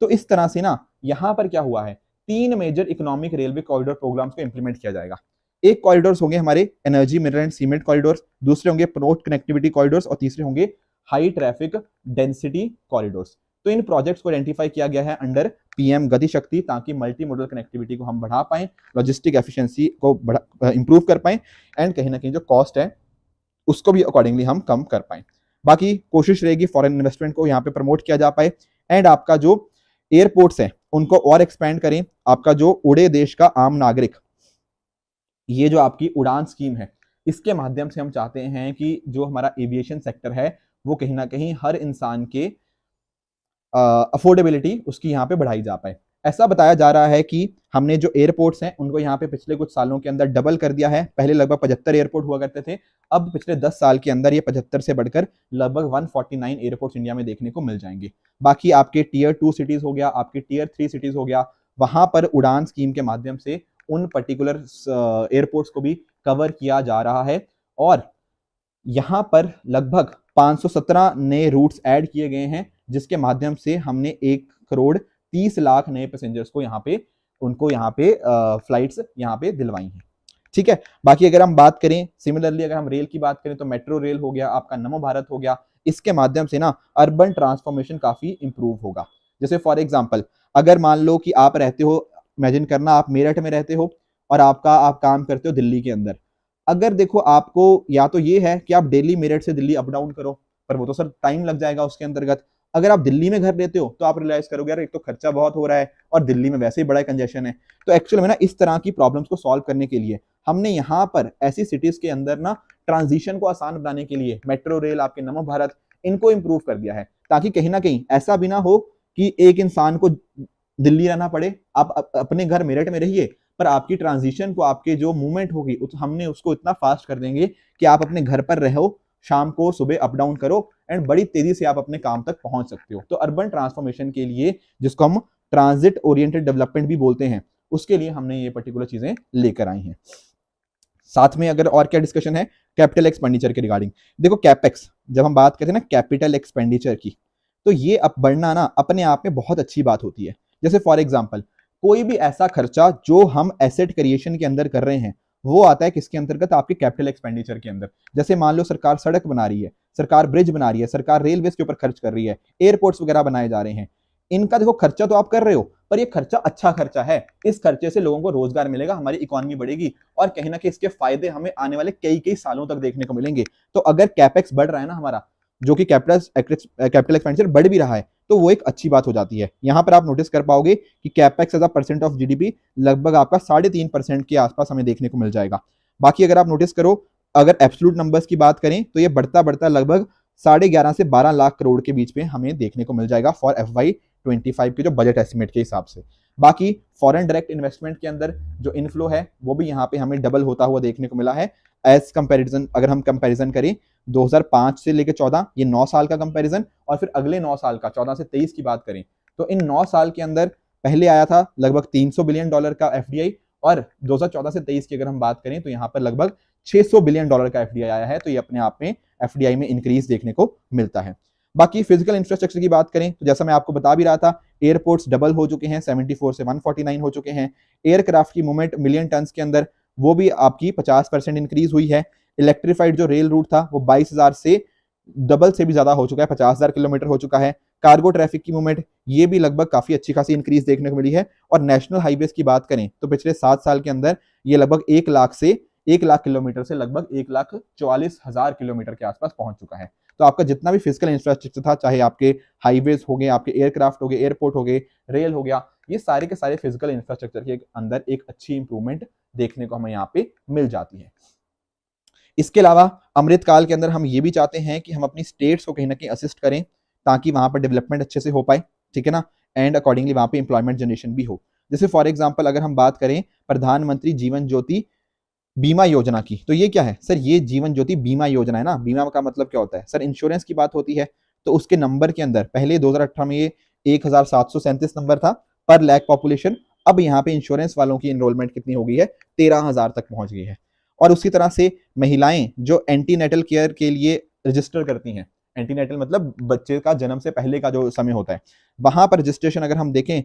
तो इस तरह से ना यहां पर क्या हुआ है, 3 major economic railway corridor programs को इंप्लीमेंट किया जाएगा। एक कॉरिडोर्स होंगे हमारे energy, mineral and cement corridors, दूसरे होंगे पोर्ट कनेक्टिविटी कॉरिडोर्स, और तीसरे होंगे हाई ट्रैफिक डेंसिटी कॉरिडोर्स। तो इन प्रोजेक्ट्स को आइडेंटिफाई किया गया है अंडर पीएम गति शक्ति, ताकि मल्टी मॉडल कनेक्टिविटी को हम बढ़ा पाएं, लॉजिस्टिक एफिशिएंसी को इंप्रूव कर पाएं, एंड कहीं ना कहीं जो कॉस्ट है उसको भी अकॉर्डिंगली हम कम कर पाएं। बाकी कोशिश रहेगी फॉरेन इन्वेस्टमेंट को यहाँ पे प्रमोट किया जा पाए, एंड आपका जो एयरपोर्ट्स हैं उनको और एक्सपेंड करें। आपका जो उड़े देश का आम नागरिक, ये जो आपकी उड़ान स्कीम है, इसके माध्यम से हम चाहते हैं कि जो हमारा एविएशन सेक्टर है वो कहीं ना कहीं हर इंसान के अफोर्डेबिलिटी उसकी यहाँ पे बढ़ाई जा पाए। ऐसा बताया जा रहा है कि हमने जो एयरपोर्ट्स हैं उनको यहाँ पे पिछले कुछ सालों के अंदर डबल कर दिया है। पहले लगभग 75 एयरपोर्ट हुआ करते थे, अब पिछले 10 साल के अंदर ये 75 से बढ़कर लगभग 149 एयरपोर्ट्स इंडिया में देखने को मिल जाएंगे। बाकी आपके टीयर 2 सिटीज हो गया, आपके टीयर 3 सिटीज हो गया, वहां पर उड़ान स्कीम के माध्यम से उन पर्टिकुलर एयरपोर्ट्स को भी कवर किया जा रहा है, और यहां पर लगभग 517 नए रूट्स ऐड किए गए हैं, जिसके माध्यम से हमने 1 करोड़ 30 लाख नए पैसेंजर्स को यहाँ पे फ्लाइट्स यहाँ पे दिलवाई हैं, ठीक है। बाकी अगर हम बात करें सिमिलरली, अगर हम रेल की बात करें, तो मेट्रो रेल हो गया, आपका नमो भारत हो गया, इसके माध्यम से ना अर्बन ट्रांसफॉर्मेशन काफी इंप्रूव होगा। जैसे फॉर एग्जाम्पल, अगर मान लो कि आप रहते हो, इमेजिन करना आप मेरठ में रहते हो और आप काम करते हो दिल्ली के अंदर। अगर देखो, आपको या तो ये है कि आप डेली मेरठ से दिल्ली अप डाउन करो, पर वो तो सर टाइम लग जाएगा उसके अंतर्गत। अगर आप दिल्ली में घर लेते हो तो आप रियलाइज करोगे यार, एक तो खर्चा बहुत हो रहा है और दिल्ली में वैसे ही बड़ा कंजेशन है। तो एक्चुअल में ना इस तरह की प्रॉब्लम्स को सॉल्व करने के लिए हमने यहाँ पर ऐसी सिटीज के अंदर ना ट्रांजिशन को आसान बनाने के लिए मेट्रो रेल, आपके नमो भारत, इनको इंप्रूव कर दिया है, ताकि कहीं ना कहीं ऐसा भी ना हो कि एक इंसान को दिल्ली रहना पड़े, आप अपने घर मेरठ में रहिए, पर आपकी ट्रांजिशन को, आपके जो मूवमेंट होगी हमने उसको इतना फास्ट कर देंगे कि आप अपने घर पर रहो, शाम को सुबह अप डाउन करो एंड बड़ी तेजी से आप अपने काम तक पहुंच सकते हो। तो अर्बन ट्रांसफॉर्मेशन के लिए, जिसको हम ट्रांजिट ओरिएंटेड डेवलपमेंट भी बोलते हैं, उसके लिए हमने ये पर्टिकुलर चीजें लेकर आई हैं। साथ में अगर और क्या डिस्कशन है कैपिटल एक्सपेंडिचर के रिगार्डिंग, देखो कैपेक्स जब हम बात करते हैं ना कैपिटल एक्सपेंडिचर की, तो ये अब बढ़ना ना अपने आप में बहुत अच्छी बात होती है। जैसे फॉर एग्जांपल कोई भी ऐसा खर्चा जो हम एसेट क्रिएशन के अंदर कर रहे हैं, वो आता है किसके अंतर्गत, आपके कैपिटल एक्सपेंडिचर के अंदर। जैसे मान लो सरकार सड़क बना रही है, सरकार ब्रिज बना रही है, सरकार रेलवे के ऊपर खर्च कर रही है, एयरपोर्ट्स वगैरह बनाए जा रहे हैं, इनका देखो खर्चा तो आप कर रहे हो, पर ये खर्चा अच्छा खर्चा है, इस खर्चे से लोगों को रोजगार मिलेगा, हमारी इकोनॉमी बढ़ेगी और कहीं ना कहीं इसके फायदे हमें आने वाले कई कई सालों तक देखने को मिलेंगे। तो अगर कैपेक्स बढ़ रहा है ना हमारा, जो कि कैपिटल एक्सपेंडिचर बढ़ भी रहा है, तो वो एक अच्छी बात हो जाती है। यहां पर आप नोटिस कर पाओगे कि capex as a percent of GDP लगभग आपका 3.5% के आसपास हमें देखने को मिल जाएगा। बाकी अगर आप नोटिस करो, अगर एब्सोल्यूट नंबर्स की बात करें तो ये बढ़ता बढ़ता लगभग 11.5 से 12 लाख करोड़ के बीच में हमें देखने को मिल जाएगा फॉर FY25 के जो बजट एस्टिमेट के हिसाब से। बाकी फॉरेन डायरेक्ट इन्वेस्टमेंट के अंदर जो इनफ्लो है वो भी यहाँ पे हमें डबल होता हुआ देखने को मिला है एज कंपैरिजन। अगर हम कंपैरिजन करें 2005 से लेकर 14, ये 9 साल का कंपैरिजन, और फिर अगले 9 साल का 14 से 23 की बात करें, तो इन 9 साल के अंदर पहले आया था लगभग $300 बिलियन का FDI, और 2014 से 23 की अगर हम बात करें तो यहाँ पर लगभग $600 बिलियन का FDI आया है। तो ये अपने आप में FDI में इंक्रीज देखने को मिलता है। बाकी फिजिकल इंफ्रास्ट्रक्चर की बात करें तो जैसा मैं आपको बता भी रहा था, एयरपोर्ट्स डबल हो चुके हैं, 74 से 149 हो चुके हैं। एयरक्राफ्ट की मूवमेंट मिलियन टन के अंदर वो भी आपकी 50% इंक्रीज हुई है। इलेक्ट्रीफाइड जो रेल रूट था वो 22,000 से डबल से भी ज्यादा हो चुका है, 50,000 किलोमीटर हो चुका है। कार्गो ट्रैफिक की मूवमेंट ये भी लगभग काफी अच्छी खासी इंक्रीज देखने को मिली है। और नेशनल हाईवेज की बात करें तो पिछले 7 साल के अंदर ये लगभग 1 लाख किलोमीटर से लगभग 1,44,000 किलोमीटर के आसपास पहुंच चुका है। तो आपका जितना भी फिजिकल इंफ्रास्ट्रक्चर था, चाहे आपके हाईवेज हो गए, आपके एयरक्राफ्ट हो गए, एयरपोर्ट हो गए, रेल हो गया, ये सारे के सारे फिजिकल इंफ्रास्ट्रक्चर के अंदर एक अच्छी इंप्रूवमेंट देखने को हमें यहाँ पे मिल जाती है। इसके अलावा अमृतकाल के अंदर हम ये भी चाहते हैं कि हम अपनी स्टेट्स को कहीं ना कहीं असिस्ट करें ताकि वहां पर डेवलपमेंट अच्छे से हो पाए, ठीक है ना, एंड अकॉर्डिंगली वहां पे एम्प्लॉयमेंट जनरेशन भी हो। जैसे फॉर एग्जांपल अगर हम बात करें प्रधानमंत्री जीवन ज्योति बीमा योजना की, तो ये क्या है सर, ये जीवन ज्योति बीमा योजना है ना। बीमा का मतलब क्या होता है सर, इंश्योरेंस की बात होती है। तो उसके नंबर के अंदर पहले 2018 में ये 1,737 नंबर था पर लैख पॉपुलेशन, अब यहाँ पे इंश्योरेंस वालों की एनरोलमेंट कितनी हो गई है, 13,000 तक पहुंच गई है। और उसी तरह से महिलाएं जो एंटीनेटल केयर के लिए रजिस्टर करती हैं, एंटीनेटल मतलब बच्चे का जन्म से पहले का जो समय होता है, वहां पर रजिस्ट्रेशन अगर हम देखें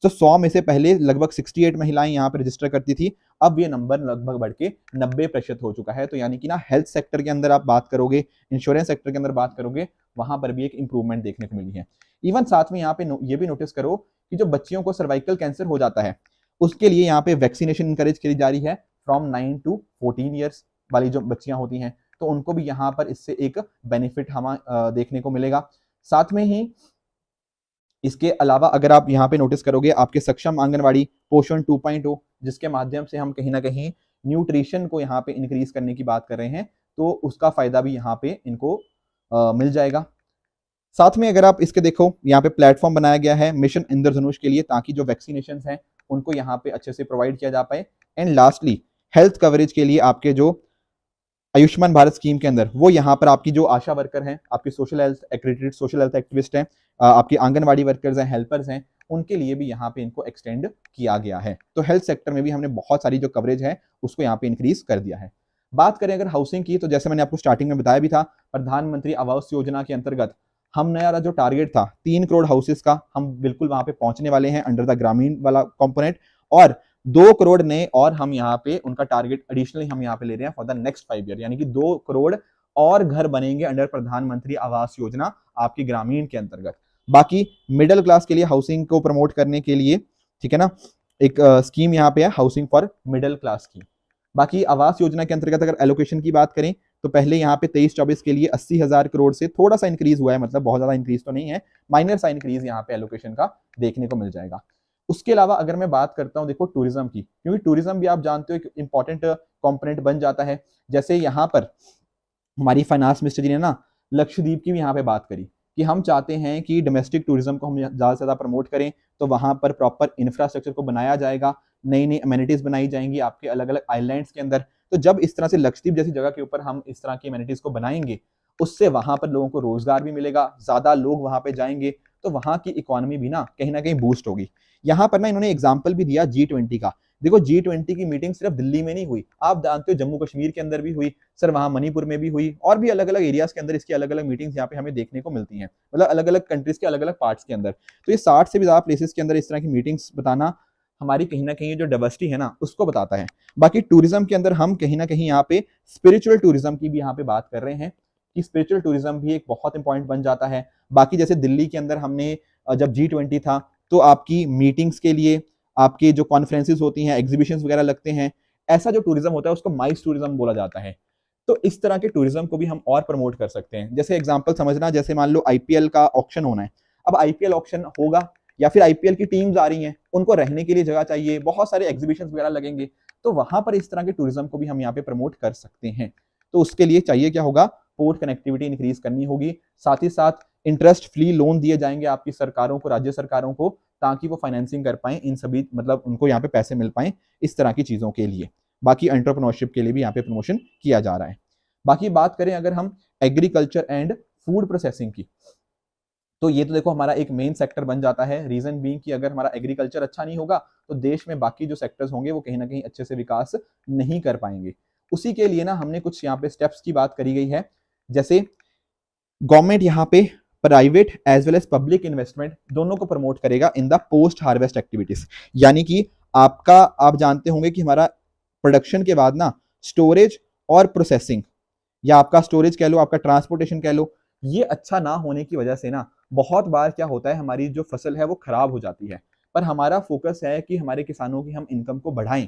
तो 100 में से पहले लगभग 68 महिलाएं यहाँ पे रजिस्टर करती थी, अब ये नंबर लगभग बढ़ के 90% हो चुका है। तो यानी कि ना हेल्थ सेक्टर के अंदर आप बात करोगे, इंश्योरेंस सेक्टर के अंदर बात करोगे, वहां पर भी एक इंप्रूवमेंट देखने को मिली है। इवन साथ में यहाँ पे ये भी नोटिस करो कि जो बच्चियों को सर्वाइकल कैंसर हो जाता है उसके लिए यहाँ पे वैक्सीनेशन इंकरेज करी जा रही है फ्रॉम 9 to 14 ईयर्स वाली जो बच्चियां होती हैं, तो उनको भी यहाँ पर इससे एक बेनिफिट हम देखने को मिलेगा। साथ में ही इसके अलावा अगर आप यहाँ पे नोटिस करोगे आपके सक्षम आंगनवाड़ी पोषण 2.0, जिसके माध्यम से हम कहीं ना कहीं न्यूट्रिशन को यहाँ पे इंक्रीज करने की बात कर रहे हैं, तो उसका फायदा भी यहाँ पे इनको मिल जाएगा। साथ में अगर आप इसके देखो यहाँ पे प्लेटफॉर्म बनाया गया है मिशन इंद्रधनुष के लिए, ताकि जो वैक्सीनेशन हैं उनको यहाँ पे अच्छे से प्रोवाइड किया जा पाए। एंड लास्टली हेल्थ कवरेज के लिए आपके जो आयुष्मान भारत स्कीम के अंदर, वो यहाँ पर आपकी जो आशा वर्कर हैं, आपके social health accredited social health activist हैं, आपके आंगनवाड़ी वर्कर्स हैं, हेल्पर्स हैं, उनके लिए भी यहाँ पे इनको एक्सटेंड किया गया है। तो हेल्थ सेक्टर में भी हमने बहुत सारी जो कवरेज है उसको यहाँ पे इंक्रीज कर दिया है। बात करें अगर हाउसिंग की, तो जैसे मैंने आपको स्टार्टिंग में बताया भी था, प्रधानमंत्री आवास योजना के अंतर्गत हम नया जो टारगेट था 3 करोड़ हाउसेस का, हम बिल्कुल वहां पे पहुंचने वाले हैं अंडर द ग्रामीण वाला कंपोनेंट, और 2 करोड़ नए और हम यहाँ पे उनका टारगेट एडिशनली हम यहाँ पे ले रहे हैं फॉर द नेक्स्ट 5 ईयर, यानी कि 2 करोड़ और घर बनेंगे अंडर प्रधानमंत्री आवास योजना आपकी ग्रामीण के अंतर्गत। बाकी मिडिल क्लास के लिए हाउसिंग को प्रमोट करने के लिए, ठीक है ना, एक स्कीम यहाँ पे है हाउसिंग फॉर मिडिल क्लास की। बाकी आवास योजना के अंतर्गत अगर एलोकेशन की बात करें तो पहले यहाँ पे 23-24 के लिए 80,000 करोड़ से थोड़ा सा इंक्रीज हुआ है, मतलब बहुत ज्यादा इंक्रीज तो नहीं है, माइनर सा इंक्रीज यहाँ पे एलोकेशन का देखने को मिल जाएगा। उसके अलावा अगर मैं बात करता हूं देखो टूरिज्म की, क्योंकि टूरिज्म भी आप जानते हो एक इंपॉर्टेंट कंपोनेंट बन जाता है। जैसे यहाँ पर हमारी फाइनेंस मिनिस्टर जी ने ना लक्षद्वीप की भी यहाँ पे बात करी कि हम चाहते हैं कि डोमेस्टिक टूरिज्म को हम ज़्यादा से ज़्यादा प्रमोट करें, तो वहाँ पर प्रॉपर इंफ्रास्ट्रक्चर को बनाया जाएगा, नई नई अमेनिटीज़ बनाई जाएंगी आपके अलग अलग आइलैंड्स के अंदर। तो जब इस तरह से लक्षद्वीप जैसी जगह के ऊपर हम इस तरह की अमेनिटीज़ को बनाएंगे, उससे वहाँ पर लोगों को रोजगार भी मिलेगा, ज़्यादा लोग वहाँ पे जाएंगे, तो वहाँ की इकोनॉमी भी ना कहीं बूस्ट होगी। यहाँ पर ना इन्होंने एग्जाम्पल भी दिया G20 का। देखो G20 की मीटिंग सिर्फ दिल्ली में नहीं हुई, आप जानते हो जम्मू कश्मीर के अंदर भी हुई, सर वहाँ मणिपुर में भी हुई, और भी अलग अलग एरियाज के अंदर इसकी अलग अलग मीटिंग्स यहाँ पे हमें देखने को मिलती हैं, मतलब अलग अलग कंट्रीज के अलग अलग पार्ट्स के अंदर। तो ये 60 से भी ज्यादा प्लेसेस के अंदर इस तरह की मीटिंग्स बताना हमारी कहीं ना कहीं जो डाइवर्सिटी है ना उसको बताता है। बाकी टूरिज्म के अंदर हम कहीं ना कहीं यहाँ पे स्पिरिचुअल टूरिज्म की भी यहाँ पे बात कर रहे हैं कि स्पिरिचुअल टूरिज्म भी एक बहुत इंपॉर्टेंट बन जाता है। बाकी जैसे दिल्ली के अंदर हमने जब G20 था तो आपकी मीटिंग्स के लिए आपके जो कॉन्फ्रेंसेस होती हैं, एग्जीबिशंस वगैरह लगते हैं, ऐसा जो टूरिज्म होता है उसको माइस टूरिज्म बोला जाता है। तो इस तरह के टूरिज्म को भी हम और प्रमोट कर सकते हैं। जैसे एग्जांपल समझना, जैसे मान लो आईपीएल का ऑक्शन होना है, अब आईपीएल ऑक्शन होगा या फिर आईपीएल की टीम्स आ रही हैं, उनको रहने के लिए जगह चाहिए, बहुत सारे एग्जीबिशन वगैरह लगेंगे, तो वहां पर इस तरह के टूरिज्म को भी हम यहाँ पे प्रमोट कर सकते हैं। तो उसके लिए चाहिए क्या होगा, पोर्ट कनेक्टिविटी इंक्रीज करनी होगी, साथ ही साथ इंटरेस्ट फ्री लोन दिए जाएंगे आपकी सरकारों को, राज्य सरकारों को, ताकि वो फाइनेंसिंग कर पाए इन सभी, मतलब उनको यहाँ पे पैसे मिल पाए इस तरह की चीजों के लिए। बाकी एंटरप्रेन्योरशिप के लिए भी यहाँ पे प्रमोशन किया जा रहा है। बाकी बात करें अगर हम एग्रीकल्चर एंड फूड प्रोसेसिंग की, तो ये तो देखो हमारा एक मेन सेक्टर बन जाता है। रीजन बीइंग कि अगर हमारा एग्रीकल्चर अच्छा नहीं होगा तो देश में बाकी जो सेक्टर्स होंगे वो कहीं ना कहीं अच्छे से विकास नहीं कर पाएंगे। उसी के लिए ना हमने कुछ यहाँ पे स्टेप्स की बात करी गई है। जैसे गवर्नमेंट यहाँ पे private as well as public investment दोनों को प्रमोट करेगा in the post harvest activities. यानी कि आप जानते होंगे कि हमारा प्रोडक्शन के बाद ना स्टोरेज और प्रोसेसिंग, या आपका स्टोरेज कह लो, आपका ट्रांसपोर्टेशन कह लो, ये अच्छा ना होने की वजह से ना बहुत बार क्या होता है, हमारी जो फसल है वो खराब हो जाती है। पर हमारा फोकस है कि हमारे किसानों की हम इनकम को बढ़ाएं।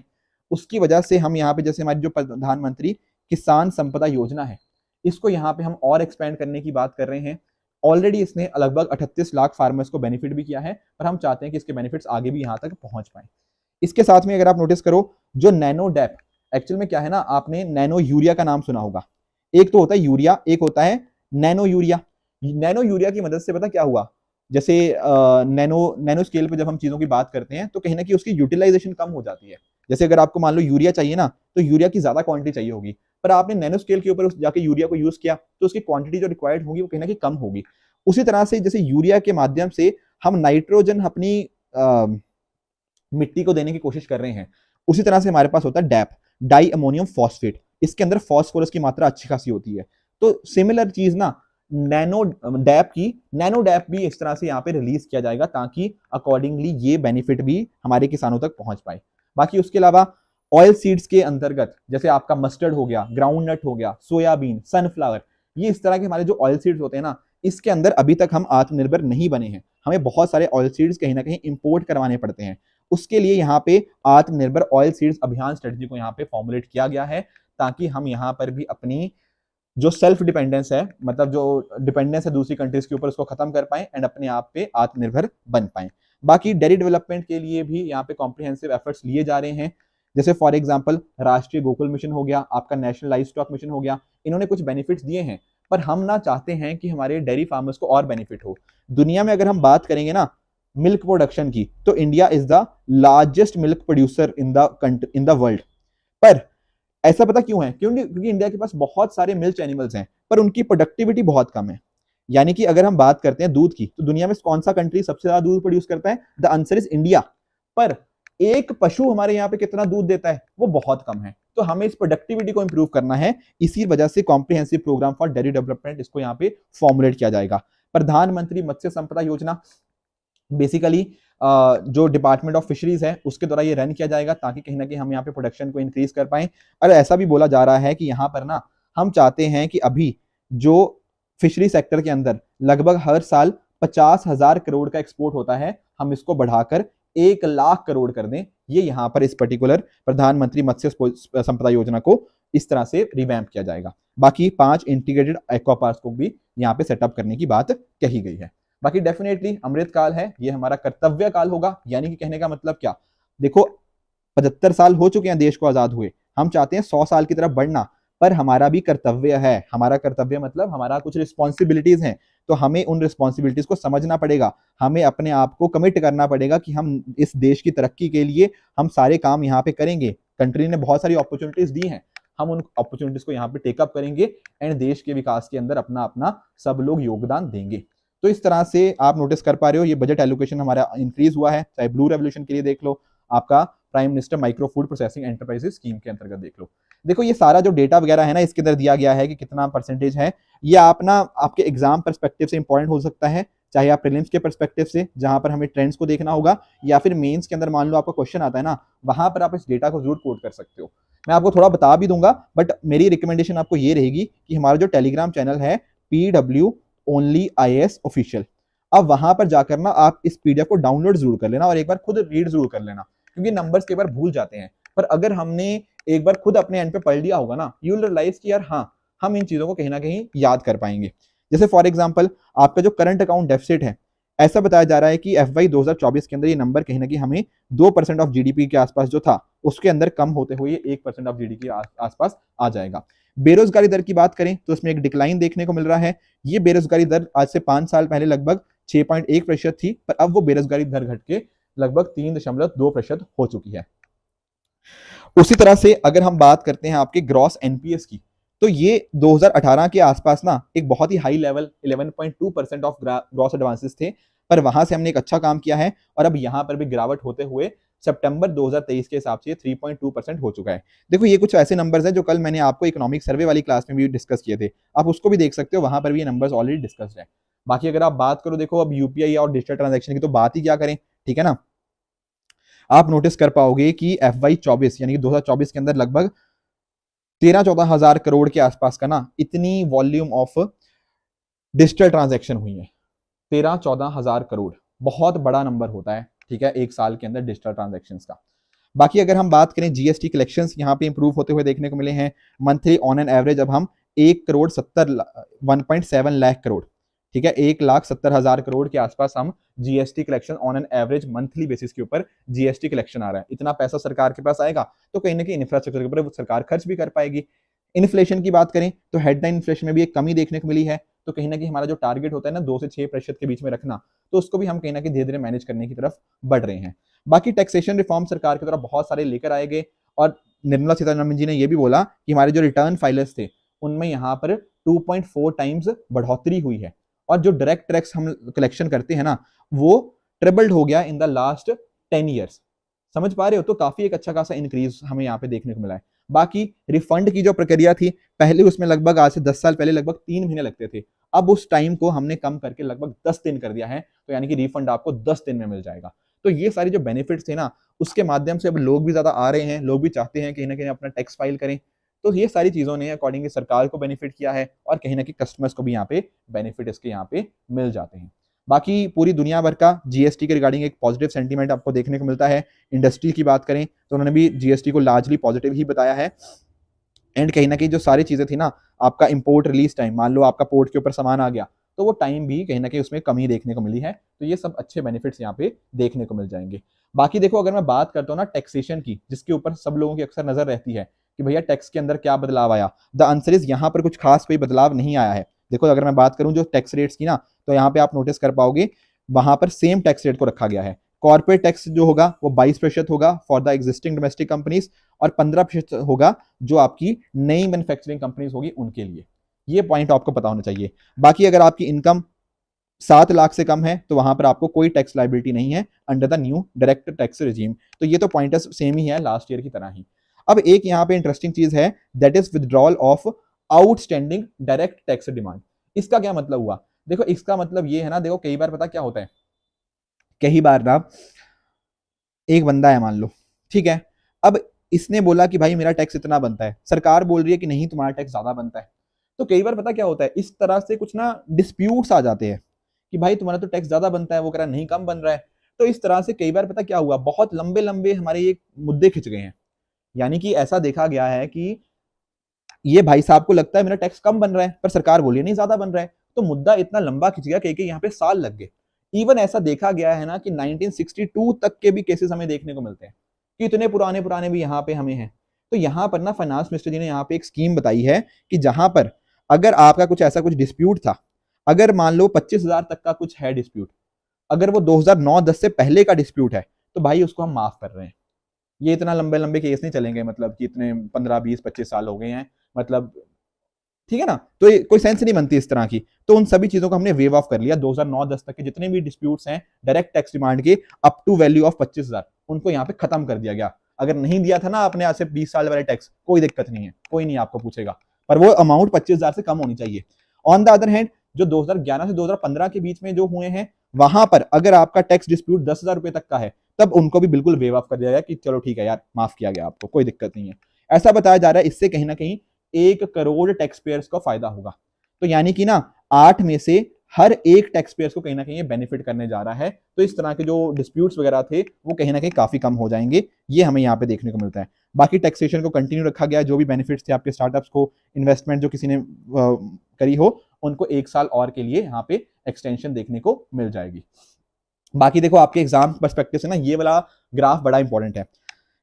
उसकी वजह से हम यहाँ पे जैसे हमारी जो प्रधानमंत्री किसान संपदा योजना है, इसको यहाँ पे हम और एक्सपेंड करने की बात कर रहे हैं। ऑलरेडी इसने लगभग 38 लाख फार्मर्स को बेनिफिट भी किया है, पर हम चाहते हैं कि इसके बेनिफिट्स आगे भी यहाँ तक पहुंच पाए। इसके साथ में अगर आप नोटिस करो, जो नैनो डैप, एक्चुअल में क्या है ना, आपने नैनो यूरिया का नाम सुना होगा। एक तो होता है यूरिया, एक होता है नैनो यूरिया। नैनो यूरिया की मदद से पता क्या हुआ, जैसे नैनो स्केल पे जब हम चीजों की बात करते हैं तो कहीं ना कहीं उसकी यूटिलाइजेशन कम हो जाती है। जैसे अगर आपको मान लो यूरिया चाहिए ना, तो यूरिया की ज्यादा क्वांटिटी चाहिए होगी, पर आपने नैनो स्केल के ऊपर जाके यूरिया को यूज किया तो उसकी क्वांटिटी जो रिक्वायर्ड होगी वो कहीं ना कहीं कम होगी। उसी तरह से जैसे यूरिया के माध्यम से हम नाइट्रोजन अपनी मिट्टी को देने की कोशिश कर रहे हैं, उसी तरह से हमारे पास होता है डैप, डाई अमोनियम फॉस्फेट। इसके अंदर फॉस्फोरस की मात्रा अच्छी खासी होती है। तो सिमिलर चीज ना नैनो डैप भी इस तरह से यहाँ पे रिलीज किया जाएगा ताकि अकॉर्डिंगली ये बेनिफिट भी हमारे किसानों तक पहुंच पाए। बाकी उसके अलावा ऑयल सीड्स के अंतर्गत जैसे आपका मस्टर्ड हो गया, ग्राउंड नट हो गया, सोयाबीन, सनफ्लावर, ये इस तरह के हमारे जो ऑयल सीड्स होते हैं ना, इसके अंदर अभी तक हम आत्मनिर्भर नहीं बने हैं। हमें बहुत सारे ऑयल सीड्स कहीं ना कहीं इंपोर्ट करवाने पड़ते हैं। उसके लिए यहाँ पे आत्मनिर्भर ऑयल सीड्स अभियान स्ट्रेटजी को यहाँ पे फॉर्मुलेट किया गया है, ताकि हम यहाँ पर भी अपनी जो सेल्फ डिपेंडेंस है, मतलब जो डिपेंडेंस है दूसरी कंट्रीज के ऊपर, उसको खत्म कर पाएं एंड अपने आप पे आत्मनिर्भर बन पाएं। बाकी डेयरी डेवलपमेंट के लिए भी यहाँ पे कॉम्प्रिहेंसिव एफर्ट्स लिए जा रहे हैं। जैसे फॉर एग्जांपल राष्ट्रीय गोकुल मिशन हो गया, आपका नेशनल लाइव स्टॉक मिशन हो गया, इन्होंने कुछ बेनिफिट्स दिए हैं, पर हम ना चाहते हैं कि हमारे डेयरी फार्मर्स को और बेनिफिट हो। दुनिया में अगर हम बात करेंगे ना मिल्क प्रोडक्शन की, तो India is the largest milk producer in the world. पर ऐसा पता क्यों है? क्योंकि इंडिया के पास बहुत सारे मिल्क एनिमल्स हैं, पर उनकी प्रोडक्टिविटी बहुत कम है। यानी कि अगर हम बात करते हैं दूध की, तो दुनिया में कौन सा कंट्री सबसे ज्यादा दूध प्रोड्यूस करता है? The answer is India. पर एक पशु हमारे यहाँ पे कितना दूध देता है? वो बहुत कम है। तो हमें इस प्रोडक्टिविटी को इंप्रूव करना है, इसी वजह से comprehensive program for dairy development इसको यहाँ पे फॉर्मुलेट किया जाएगा। प्रधानमंत्री मत्स्य संपदा योजना बेसिकली जो डिपार्टमेंट ऑफ फिशरीज है उसके द्वारा ये रन किया जाएगा, ताकि कहीं ना कहीं हम यहाँ पे प्रोडक्शन को इंक्रीज कर पाएं। और ऐसा भी बोला जा रहा है कि यहाँ पर ना हम चाहते हैं कि अभी जो फिशरी सेक्टर के अंदर लगभग हर साल 50,000 करोड़ का एक्सपोर्ट होता है, हम इसको बढ़ाकर 1 लाख करोड़ कर दें। ये यहाँ पर इस पर्टिकुलर प्रधानमंत्री मत्स्य संपदा योजना को इस तरह से रिवैम्प किया जाएगा। बाकी 5 इंटीग्रेटेड एक्वा पार्क्स को भी यहाँ पे सेटअप करने की बात कही गई है। बाकी डेफिनेटली अमृत काल है, ये हमारा कर्तव्य काल होगा। यानी कि कहने का मतलब क्या, देखो 75 साल हो चुके हैं देश को आजाद हुए, हम चाहते हैं 100 साल की तरफ बढ़ना, पर हमारा भी कर्तव्य है। हमारा कर्तव्य मतलब हमारा कुछ रिस्पॉन्सिबिलिटीज हैं, तो हमें उन रिस्पॉन्सिबिलिटीज को समझना पड़ेगा। हमें अपने आप को कमिट करना पड़ेगा कि हम इस देश की तरक्की के लिए हम सारे काम यहाँ पे करेंगे। कंट्री ने बहुत सारी अपॉर्चुनिटीज दी हैं, हम उन अपॉर्चुनिटीज को यहाँ पे टेकअप करेंगे एंड देश के विकास के अंदर अपना अपना सब लोग योगदान देंगे। तो इस तरह से आप नोटिस कर पा रहे हो, ये बजट एलोकेशन हमारा इंक्रीज हुआ है। चाहे ब्लू रेवोल्यूशन के लिए देख लो, आपका prime minister micro food processing enterprises scheme के अंतर्गत देख लो। देखो ये सारा जो डेटा वगैरह है ना, इसके अंदर दिया गया है कि कितना परसेंटेज है। ये आप ना आपके एग्जाम परस्पेक्टिव से इंपॉर्टेंट हो सकता है, चाहे आप प्रीलिम्स के परस्पेक्टिव से जहां पर हमें ट्रेंड्स को देखना होगा, या फिर मेंस के अंदर मान लो आपका क्वेश्चन आता है ना, वहां पर आप इस डेटा को जरूर कोट कर सकते हो। मैं आपको थोड़ा बता भी दूंगा, बट मेरी रिकमेंडेशन आपको ये रहेगी कि हमारा जो टेलीग्राम चैनल है PW ओनली IAS ऑफिशियल, अब वहां पर जाकर ना आप इस PDF को डाउनलोड जरूर कर लेना और एक बार खुद रीड जरूर कर लेना, क्योंकि नंबर्स कई बार भूल जाते हैं। पर अगर हमने एक बार खुद अपने एंड पे पढ़ लिया होगा ना, यू विल रियलाइज कि यार हाँ, हम इन चीजों को कहीं ना कहीं याद कर पाएंगे। जैसे फॉर एग्जांपल आपका जो करंट अकाउंट डेफिसिट है, ऐसा बताया जा रहा है कि FY 2024 के अंदर ये नंबर कहीं ना कहीं हमें 2% ऑफ GDP के आसपास जो था, उसके अंदर कम होते हुए 1% ऑफ GDP के आसपास आ जाएगा। बेरोजगारी दर की बात करें तो इसमें एक डिक्लाइन देखने को मिल रहा है। ये बेरोजगारी दर आज से 5 साल पहले लगभग 6.1% थी, पर अब वो बेरोजगारी दर घट के लगभग 3.2% हो चुकी है। उसी तरह से अगर हम बात करते हैं आपके ग्रॉस NPS की, तो ये 2018 के आसपास ना एक बहुत ही high level 11.2% of gross advances थे, पर वहां से हमने एक अच्छा काम किया है और अब यहां पर भी गिरावट होते हुए सितंबर 2023 के हिसाब से 3.2% हो चुका है। देखो ये कुछ ऐसे नंबर्स हैं जो कल मैंने आपको इकोनॉमिक सर्वे वाली क्लास में भी डिस्कस किए थे, आप उसको भी देख सकते हो, वहां पर भी ये नंबर्स ऑलरेडी डिस्कस्ड है। बाकी अगर आप बात करो, देखो अब UPI और डिजिटल ट्रांजैक्शन की तो बात ही क्या करें, ठीक है ना। आप नोटिस कर पाओगे कि FY 24 यानी कि 2024 के अंदर लगभग 13-14 हजार करोड़ के आसपास का ना इतनी वॉल्यूम ऑफ डिजिटल ट्रांजैक्शन हुई है। 13-14 हजार करोड़ बहुत बड़ा नंबर होता है, ठीक है, एक साल के अंदर डिजिटल ट्रांजैक्शन का। बाकी अगर हम बात करें GST कलेक्शंस यहाँ पे इंप्रूव होते हुए देखने को मिले हैं। मंथली ऑन एन एवरेज अब हम 1.7 लाख करोड़, ठीक है, 1,70,000 करोड़ के आसपास हम GST collection on an average monthly basis के ऊपर GST कलेक्शन आ रहा है। इतना पैसा सरकार के पास आएगा तो कहीं ना कहीं इंफ्रास्ट्रक्चर के ऊपर सरकार खर्च भी कर पाएगी। इन्फ्लेशन की बात करें तो हेडलाइन इन्फ्लेशन में भी एक कमी देखने को मिली है, तो कहीं ना कहीं हमारा जो टारगेट होता है ना 2 से 6% के बीच में रखना, तो उसको भी हम कहीं ना कहीं धीरे धीरे मैनेज करने की तरफ बढ़ रहे हैं। बाकी टैक्सेशन रिफॉर्म सरकार की तरफ बहुत सारे लेकर आए गए, और निर्मला सीतारमण जी ने यह भी बोला कि हमारे जो रिटर्न फाइलर्स थे उनमें यहाँ पर 2.4 टाइम्स बढ़ोतरी हुई है, और जो डायरेक्ट टैक्स हम कलेक्शन करते हैं ना, वो ट्रिपल्ड हो गया इन द लास्ट 10 ईयर्स। समझ पा रहे हो, तो काफी एक अच्छा खासा इंक्रीज हमें यहाँ पे देखने को मिला है। बाकी रिफंड की जो प्रक्रिया थी पहले, उसमें लगभग आज से 10 साल पहले लगभग 3 महीने लगते थे, अब उस टाइम को हमने कम करके लगभग 10 दिन कर दिया है, तो यानी कि रिफंड आपको 10 दिन में मिल जाएगा। तो ये सारी जो बेनिफिट्स थे ना, उसके माध्यम से अब लोग भी ज्यादा आ रहे हैं, लोग भी चाहते हैं कहीं ना कहीं अपना टैक्स फाइल करें। तो ये सारी चीजों ने अकॉर्डिंगली सरकार को बेनिफिट किया है, और कहीं ना कहीं कस्टमर्स को भी यहाँ पे बेनिफिट इसके यहाँ पे मिल जाते हैं। बाकी पूरी दुनिया भर का GST के रिगार्डिंग एक पॉजिटिव सेंटीमेंट आपको देखने को मिलता है। इंडस्ट्री की बात करें तो उन्होंने भी GST को लार्जली पॉजिटिव ही बताया है। एंड कहीं ना कहीं जो सारी चीजें थी ना, आपका इंपोर्ट रिलीज टाइम, मान लो आपका पोर्ट के ऊपर सामान आ गया, तो वो टाइम भी कहीं ना कहीं उसमें कमी देखने को मिली है। तो ये सब अच्छे बेनिफिट्स यहाँ पे देखने को मिल जाएंगे। बाकी देखो अगर मैं बात करता हूँ ना टैक्सेशन की, जिसके ऊपर सब लोगों की अक्सर नजर रहती है कि भैया टैक्स के अंदर क्या बदलाव आया, द आंसर इज यहाँ पर कुछ खास कोई बदलाव नहीं आया है। देखो अगर मैं बात करूँ जो टैक्स रेट्स की ना, तो यहाँ पे आप नोटिस कर पाओगे वहां पर सेम टैक्स रेट को रखा गया है। कॉर्पोरेट टैक्स जो होगा वो 22% होगा for the existing domestic companies, और 15% होगा जो आपकी नई मैन्युफैक्चरिंग कंपनीज होगी उनके लिए। ये पॉइंट आपको पता होना चाहिए। बाकी अगर आपकी इनकम 7 लाख से कम है तो वहां पर आपको कोई टैक्स लाइबिलिटी नहीं है under the new direct tax regime. तो ये तो पॉइंटर्स सेम ही है लास्ट ईयर की तरह ही। अब एक यहाँ पे इंटरेस्टिंग चीज है, that is withdrawal of outstanding direct tax demand. इसका क्या मतलब हुआ, देखो इसका मतलब ये है ना, देखो कई बार पता क्या होता है, कई बार ना एक बंदा है मान लो, ठीक है, अब इसने बोला कि भाई मेरा टैक्स इतना बनता है, सरकार बोल रही है कि नहीं तुम्हारा टैक्स ज्यादा बनता है। तो कई बार पता क्या होता है, इस तरह से कुछ ना डिस्प्यूट्स आ जाते हैं कि भाई तुम्हारा तो टैक्स ज्यादा बनता है, वो कह रहा नहीं कम बन रहा है। तो इस तरह से कई बार पता क्या हुआ, बहुत लंबे लंबे हमारे ये मुद्दे खिंच गए हैं। यानी कि ऐसा देखा गया है कि ये भाई साहब को लगता है मेरा टैक्स कम बन रहा है, पर सरकार बोली नहीं ज्यादा बन रहा है। तो मुद्दा इतना लंबा खिंच गया कि यहाँ पे साल लग गए। इवन ऐसा देखा गया है ना कि 1962 तक के भी केसेस हमें देखने को मिलते हैं कि इतने पुराने पुराने भी यहाँ पे हमें हैं। तो यहाँ पर ना फाइनेंस मिनिस्टर जी ने यहाँ पे एक स्कीम बताई है कि जहां पर अगर आपका कुछ ऐसा कुछ डिस्प्यूट था, अगर मान लो 25,000 तक का कुछ है डिस्प्यूट, अगर वो 2009-10 से पहले का डिस्प्यूट है तो भाई उसको हम माफ कर रहे हैं। ये इतना लंबे लंबे केस नहीं चलेंगे, मतलब कि इतने 15-20-25 साल हो गए हैं, मतलब ठीक है ना, तो ये कोई सेंस नहीं बनती इस तरह की। तो उन सभी चीजों को हमने वेव ऑफ कर लिया। 2009-10 तक के जितने भी डिस्प्यूट्स हैं डायरेक्ट टैक्स डिमांड के अप टू वैल्यू ऑफ 25,000, उनको यहाँ पे खत्म कर दिया गया। अगर नहीं दिया था ना आपने आज से 20 साल वाले टैक्स, कोई दिक्कत नहीं है, कोई नहीं आपको पूछेगा, पर वो अमाउंट 25,000 से कम होनी चाहिए। ऑन द अदर हैंड जो 2011 से 2015 के बीच में जो हुए हैं, वहां पर अगर आपका टैक्स डिस्प्यूट 10,000 रुपए तक का है, तब उनको भी बिल्कुल वेव ऑफ कर दिया गया कि चलो ठीक है यार, माफ किया गया आपको, कोई दिक्कत नहीं है। ऐसा बताया जा रहा है इससे कहीं ना कहीं 1 करोड़ टैक्स पेयर्स को फायदा होगा। तो यानी कि ना 8 में से हर एक टैक्स पेयर्स को कहीं ना कहीं ये बेनिफिट करने जा रहा है। तो इस तरह के जो डिस्प्यूट्स वगैरह थे वो कहीं ना कहीं काफी कम हो जाएंगे, ये हमें यहाँ पे देखने को मिलता है। बाकी टैक्सेशन को कंटिन्यू रखा गया, जो भी बेनिफिट्स थे आपके स्टार्टअप्स को, इन्वेस्टमेंट जो किसी ने करी हो, उनको 1 साल और के लिए यहाँ पे एक्सटेंशन देखने को मिल जाएगी। बाकी देखो आपके एग्जाम पर्सपेक्टिव से ना ये वाला ग्राफ बड़ा इंपॉर्टेंट है।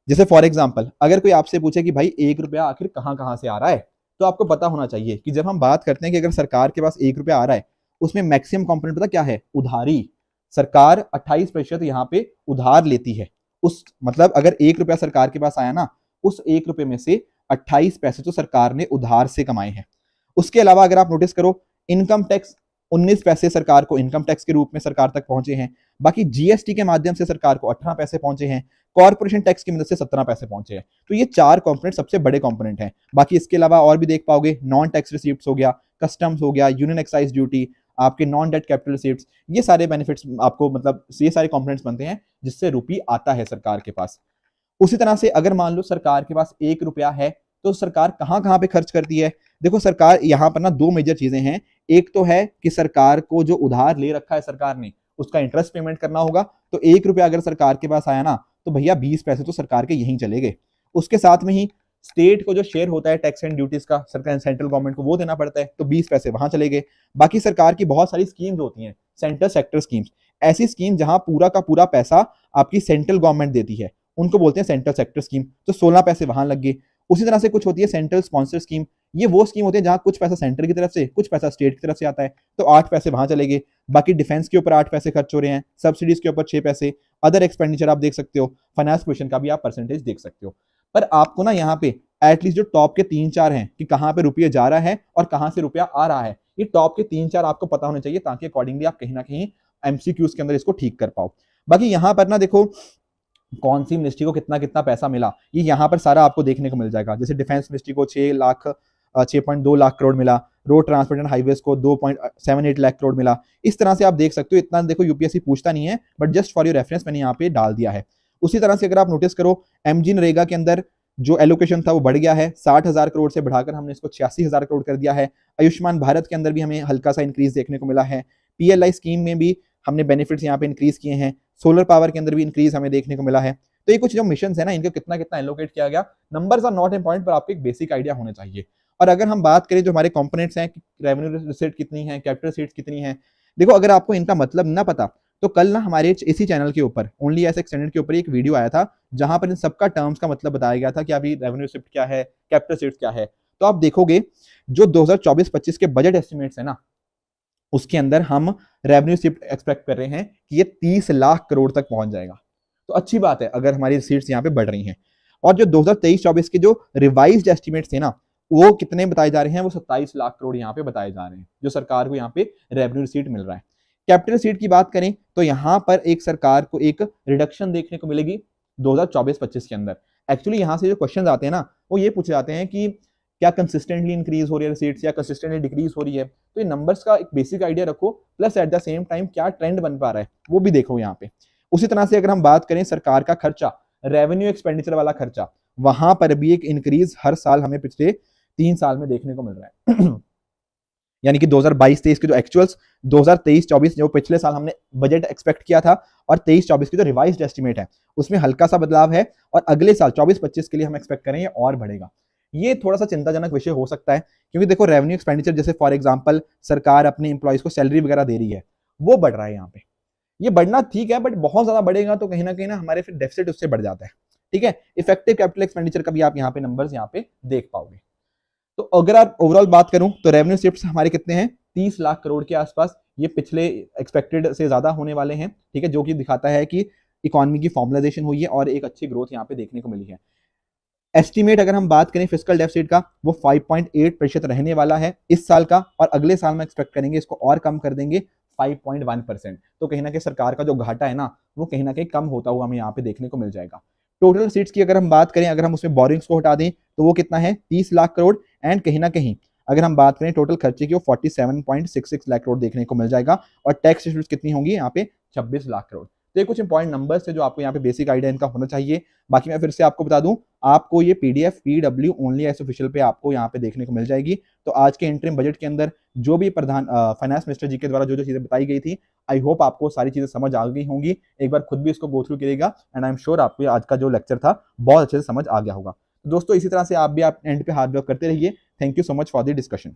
जैसे फॉर एग्जाम्पल अगर कोई आपसे पूछे कि भाई 1 रुपया आखिर कहाँ कहाँ से आ रहा है, तो आपको पता होना चाहिए कि जब हम बात करते हैं कि अगर सरकार के पास 1 रुपया आ रहा है, उसमें मैक्सिमम कंपोनेंट पता क्या है? उधारी। सरकार 28% यहाँ पे उधार लेती है। उस मतलब अगर 1 रुपया सरकार के पास आया ना, उस 1 रुपये में से 28 पैसे तो सरकार ने उधार से कमाए हैं। उसके अलावा अगर आप नोटिस करो, इनकम टैक्स 19 पैसे सरकार को इनकम टैक्स के रूप में सरकार तक पहुंचे हैं। बाकी जीएसटी के माध्यम से सरकार को 18 पैसे पहुंचे हैं। कॉर्पोरेशन टैक्स की मदद से 17 पैसे पहुंचे हैं। तो ये 4 कंपोनेंट सबसे बड़े कंपोनेंट हैं। बाकी इसके अलावा और भी देख पाओगे, नॉन टैक्स रिसीप्ट्स हो गया, कस्टम्स हो गया, यूनियन एक्साइज ड्यूटी, आपके नॉन डेट कैपिटल रिसीप्ट्स, ये सारे बेनिफिट्स आपको, मतलब ये सारे कंपोनेंट्स बनते हैं जिससे रुपी आता है सरकार के पास। उसी तरह से अगर मान लो सरकार के पास 1 रुपया है, तो सरकार कहां कहां पे खर्च करती है? देखो सरकार यहां पर ना 2 मेजर चीजें हैं। एक तो है कि सरकार को जो उधार ले रखा है सरकार ने, उसका इंटरेस्ट पेमेंट करना होगा। तो 1 रुपया अगर सरकार के पास आया ना, तो भैया 20 पैसे तो सरकार के यहीं चले गए। उसके साथ में ही स्टेट को जो शेयर होता है टैक्स एंड ड्यूटीज का, सरकार सेंट्रल गवर्नमेंट को वो देना पड़ता है, तो 20 पैसे वहां चले गए। बाकी सरकार की बहुत सारी स्कीम्स होती हैं, सेंटर सेक्टर स्कीम्स, ऐसी स्कीम जहां पूरा का पूरा पैसा आपकी सेंट्रल गवर्नमेंट देती है, उनको बोलते हैं सेंट्रल सेक्टर स्कीम, तो 16 पैसे वहां लग गए। उसी तरह से कुछ होती है सेंट्रल स्पॉन्सर स्कीम, ये वो स्कीम होती है जहां कुछ पैसा सेंटर की तरफ से, कुछ पैसा स्टेट की तरफ से आता है, तो 8 पैसे वहां चले गए। बाकी डिफेंस के ऊपर 8 पैसे खर्च हो रहे हैं, सब्सिडीज के ऊपर 6 पैसे, अदर एक्सपेंडिचर आप देख सकते हो, फाइनेंस पोजीशन का भी आप परसेंटेज देख सकते हो। पर आपको ना यहाँ पे एटलीस्ट जो टॉप के 3-4 हैं कि कहां पे रुपया जा रहा है और कहां से रुपया आ रहा है, ये टॉप के 3-4 आपको पता होने चाहिए, ताकि अकॉर्डिंगली आप कहीं ना कहीं एमसीक्यूज के अंदर इसको ठीक कर पाओ। बाकी यहाँ पर ना देखो कौन सी मिनिस्ट्री को कितना कितना पैसा मिला, ये यहाँ पर सारा आपको देखने को मिल जाएगा। जैसे डिफेंस मिनिस्ट्री को 6.2 लाख करोड़ मिला, रोड ट्रांसपोर्ट एंड हाईवेज को 2.78 लाख करोड़ मिला। इस तरह से आप देख सकते हो, इतना देखो यूपीएससी पूछता नहीं है, but just for your reference मैंने यहाँ पे डाल दिया है। उसी तरह से अगर आप नोटिस करो, एमजी नरेगा के अंदर जो एलोकेशन था वो बढ़ गया है, 60,000 करोड़ से बढ़ाकर हमने इसको 86,000 करोड़ कर दिया है। आयुष्मान भारत के अंदर भी हमें हल्का सा इंक्रीज देखने को मिला है। पीएलआई स्कीम में भी हमने बेनिफिट्स यहाँ पे इंक्रीज किए हैं। सोलर पावर के अंदर भी इंक्रीज हमें देखने को मिला है। तो ये कुछ जो मिशन है ना, इनको कितना कितना एलोकेट किया गया, नंबर्स आर नॉट इंपॉर्टेंट, पर आपको एक बेसिक आइडिया होना चाहिए। और अगर हम बात करें जो हमारे कंपोनेंट्स हैं, रेवेन्यू रिसीट कितनी है, कैपिटल रिसीट्स कितनी है, देखो अगर आपको इनका मतलब ना पता, तो कल ना हमारे इसी चैनल के ऊपर ओनली एस एक्सटेंडेड के ऊपर एक वीडियो आया था, जहां पर इन सबका टर्म्स का मतलब बताया गया था कि अभी रेवेन्यू रिसीट क्या है, कैपिटल रिसीट्स क्या है। तो आप देखोगे जो 2024-25 के बजट एस्टिमेट्स है ना, उसके अंदर हम रेवेन्यू रिसीट एक्सपेक्ट कर रहे हैं कि ये 30 लाख करोड़ तक पहुंच जाएगा। तो अच्छी बात है अगर हमारी रिसीट्स यहाँ पे बढ़ रही हैं। और जो 2023-24 के जो रिवाइज्ड एस्टिमेट्स थे ना, वो कितने बताए जा रहे हैं? वो 27 लाख करोड़ यहाँ पे बताए जा रहे हैं, जो सरकार को यहाँ पे रेवेन्यू रिसीट मिल रहा है। कैपिटल रिसीट की बात करें तो यहाँ पर एक सरकार को एक रिडक्शन देखने को मिलेगी 2024-25 के अंदर। एक्चुअली यहाँ से जो क्वेश्चन आते हैं ना, वो ये पूछे जाते हैं कि क्या कंसिस्टेंटली इंक्रीज हो रही है रिसीट्स या कंसिस्टेंटली डिक्रीज हो रही है। तो ये नंबर्स का एक बेसिक आइडिया रखो, plus at the same time क्या ट्रेंड बन पा रहा है वो भी देखो यहाँ पे। उसी तरह से अगर हम बात करें सरकार का खर्चा, रेवेन्यू एक्सपेंडिचर वाला खर्चा, वहां पर भी एक इंक्रीज हर साल हमें पिछले 3 साल में देखने को मिल रहा है। यानी कि 2022-23 के जो एक्चुअल्स, 2023-24 जो पिछले साल हमने बजट एक्सपेक्ट किया था, और 23-24 की जो रिवाइज्ड एस्टिमेट है उसमें हल्का सा बदलाव है, और अगले साल 24-25 के लिए हम एक्सपेक्ट करें ये और बढ़ेगा। ये थोड़ा सा चिंताजनक विषय हो सकता है, क्योंकि देखो रेवेन्यू एक्सपेंडिचर जैसे फॉर एग्जांपल सरकार अपने एम्प्लॉइज को सैलरी वगैरह दे रही है, वो बढ़ रहा है यहाँ पे। ये बढ़ना ठीक है, बट बहुत ज्यादा बढ़ेगा तो कहीं ना हमारे फिर डेफिसिट उससे बढ़ जाता है। ठीक है, इफेक्टिव कैपिटल एक्सपेंडिचर का भी आप यहाँ पे नंबर्स यहाँ पे देख पाओगे। तो अगर आप ओवरऑल बात करूं तो रेवेन्यू शिफ्ट्स हमारे कितने हैं, 30 लाख करोड़ के आसपास। ये पिछले एक्सपेक्टेड से ज्यादा होने वाले हैं। ठीक है, जो कि दिखाता है कि इकोनॉमी की फॉर्मुलाइजेशन हुई है और एक अच्छी ग्रोथ यहाँ पे देखने को मिली है। एस्टिमेट अगर हम बात करें फिस्कल डेफिसिट का, वो 5.8% रहने वाला है इस साल का, और अगले साल में एक्सपेक्ट करेंगे इसको और कम कर देंगे 5.1%। तो कहीं ना कहीं सरकार का जो घाटा है ना, वो कहीं ना कहीं कम होता हुआ हमें यहाँ पे देखने को मिल जाएगा। टोटल सीट्स की अगर हम बात करें, अगर हम उसमें बोरिंग्स को हटा दें तो वो कितना है, 30 लाख करोड़। एंड कहीं ना कहीं अगर हम बात करें टोटल खर्चे की, वो 47.66 लाख करोड़ देखने को मिल जाएगा। और टैक्स रिसीट्स कितनी होंगी यहाँ पे, 26 लाख करोड़। तो ये कुछ इंपॉर्टेंट नंबर्स है जो आपको यहाँ पे बेसिक आइडिया इनका होना चाहिए। बाकी मैं फिर से आपको बता दूं, आपको ये PDF PW only S official पे आपको यहाँ पे देखने को मिल जाएगी। तो आज के इंटरिम बजट के अंदर जो भी प्रधान फाइनेंस मिनिस्टर जी के द्वारा जो जो चीजें बताई गई थी, आई होप आपको सारी चीजें समझ आ गई होंगी। एक बार खुद भी इसको गो थ्रू करिएगा, एंड आई एम श्योर आपको आज का जो लेक्चर था बहुत अच्छे से समझ आ गया होगा। दोस्तों इसी तरह से आप भी आप एंड पे हार्ड वर्क करते रहिए। Thank you so much for the discussion.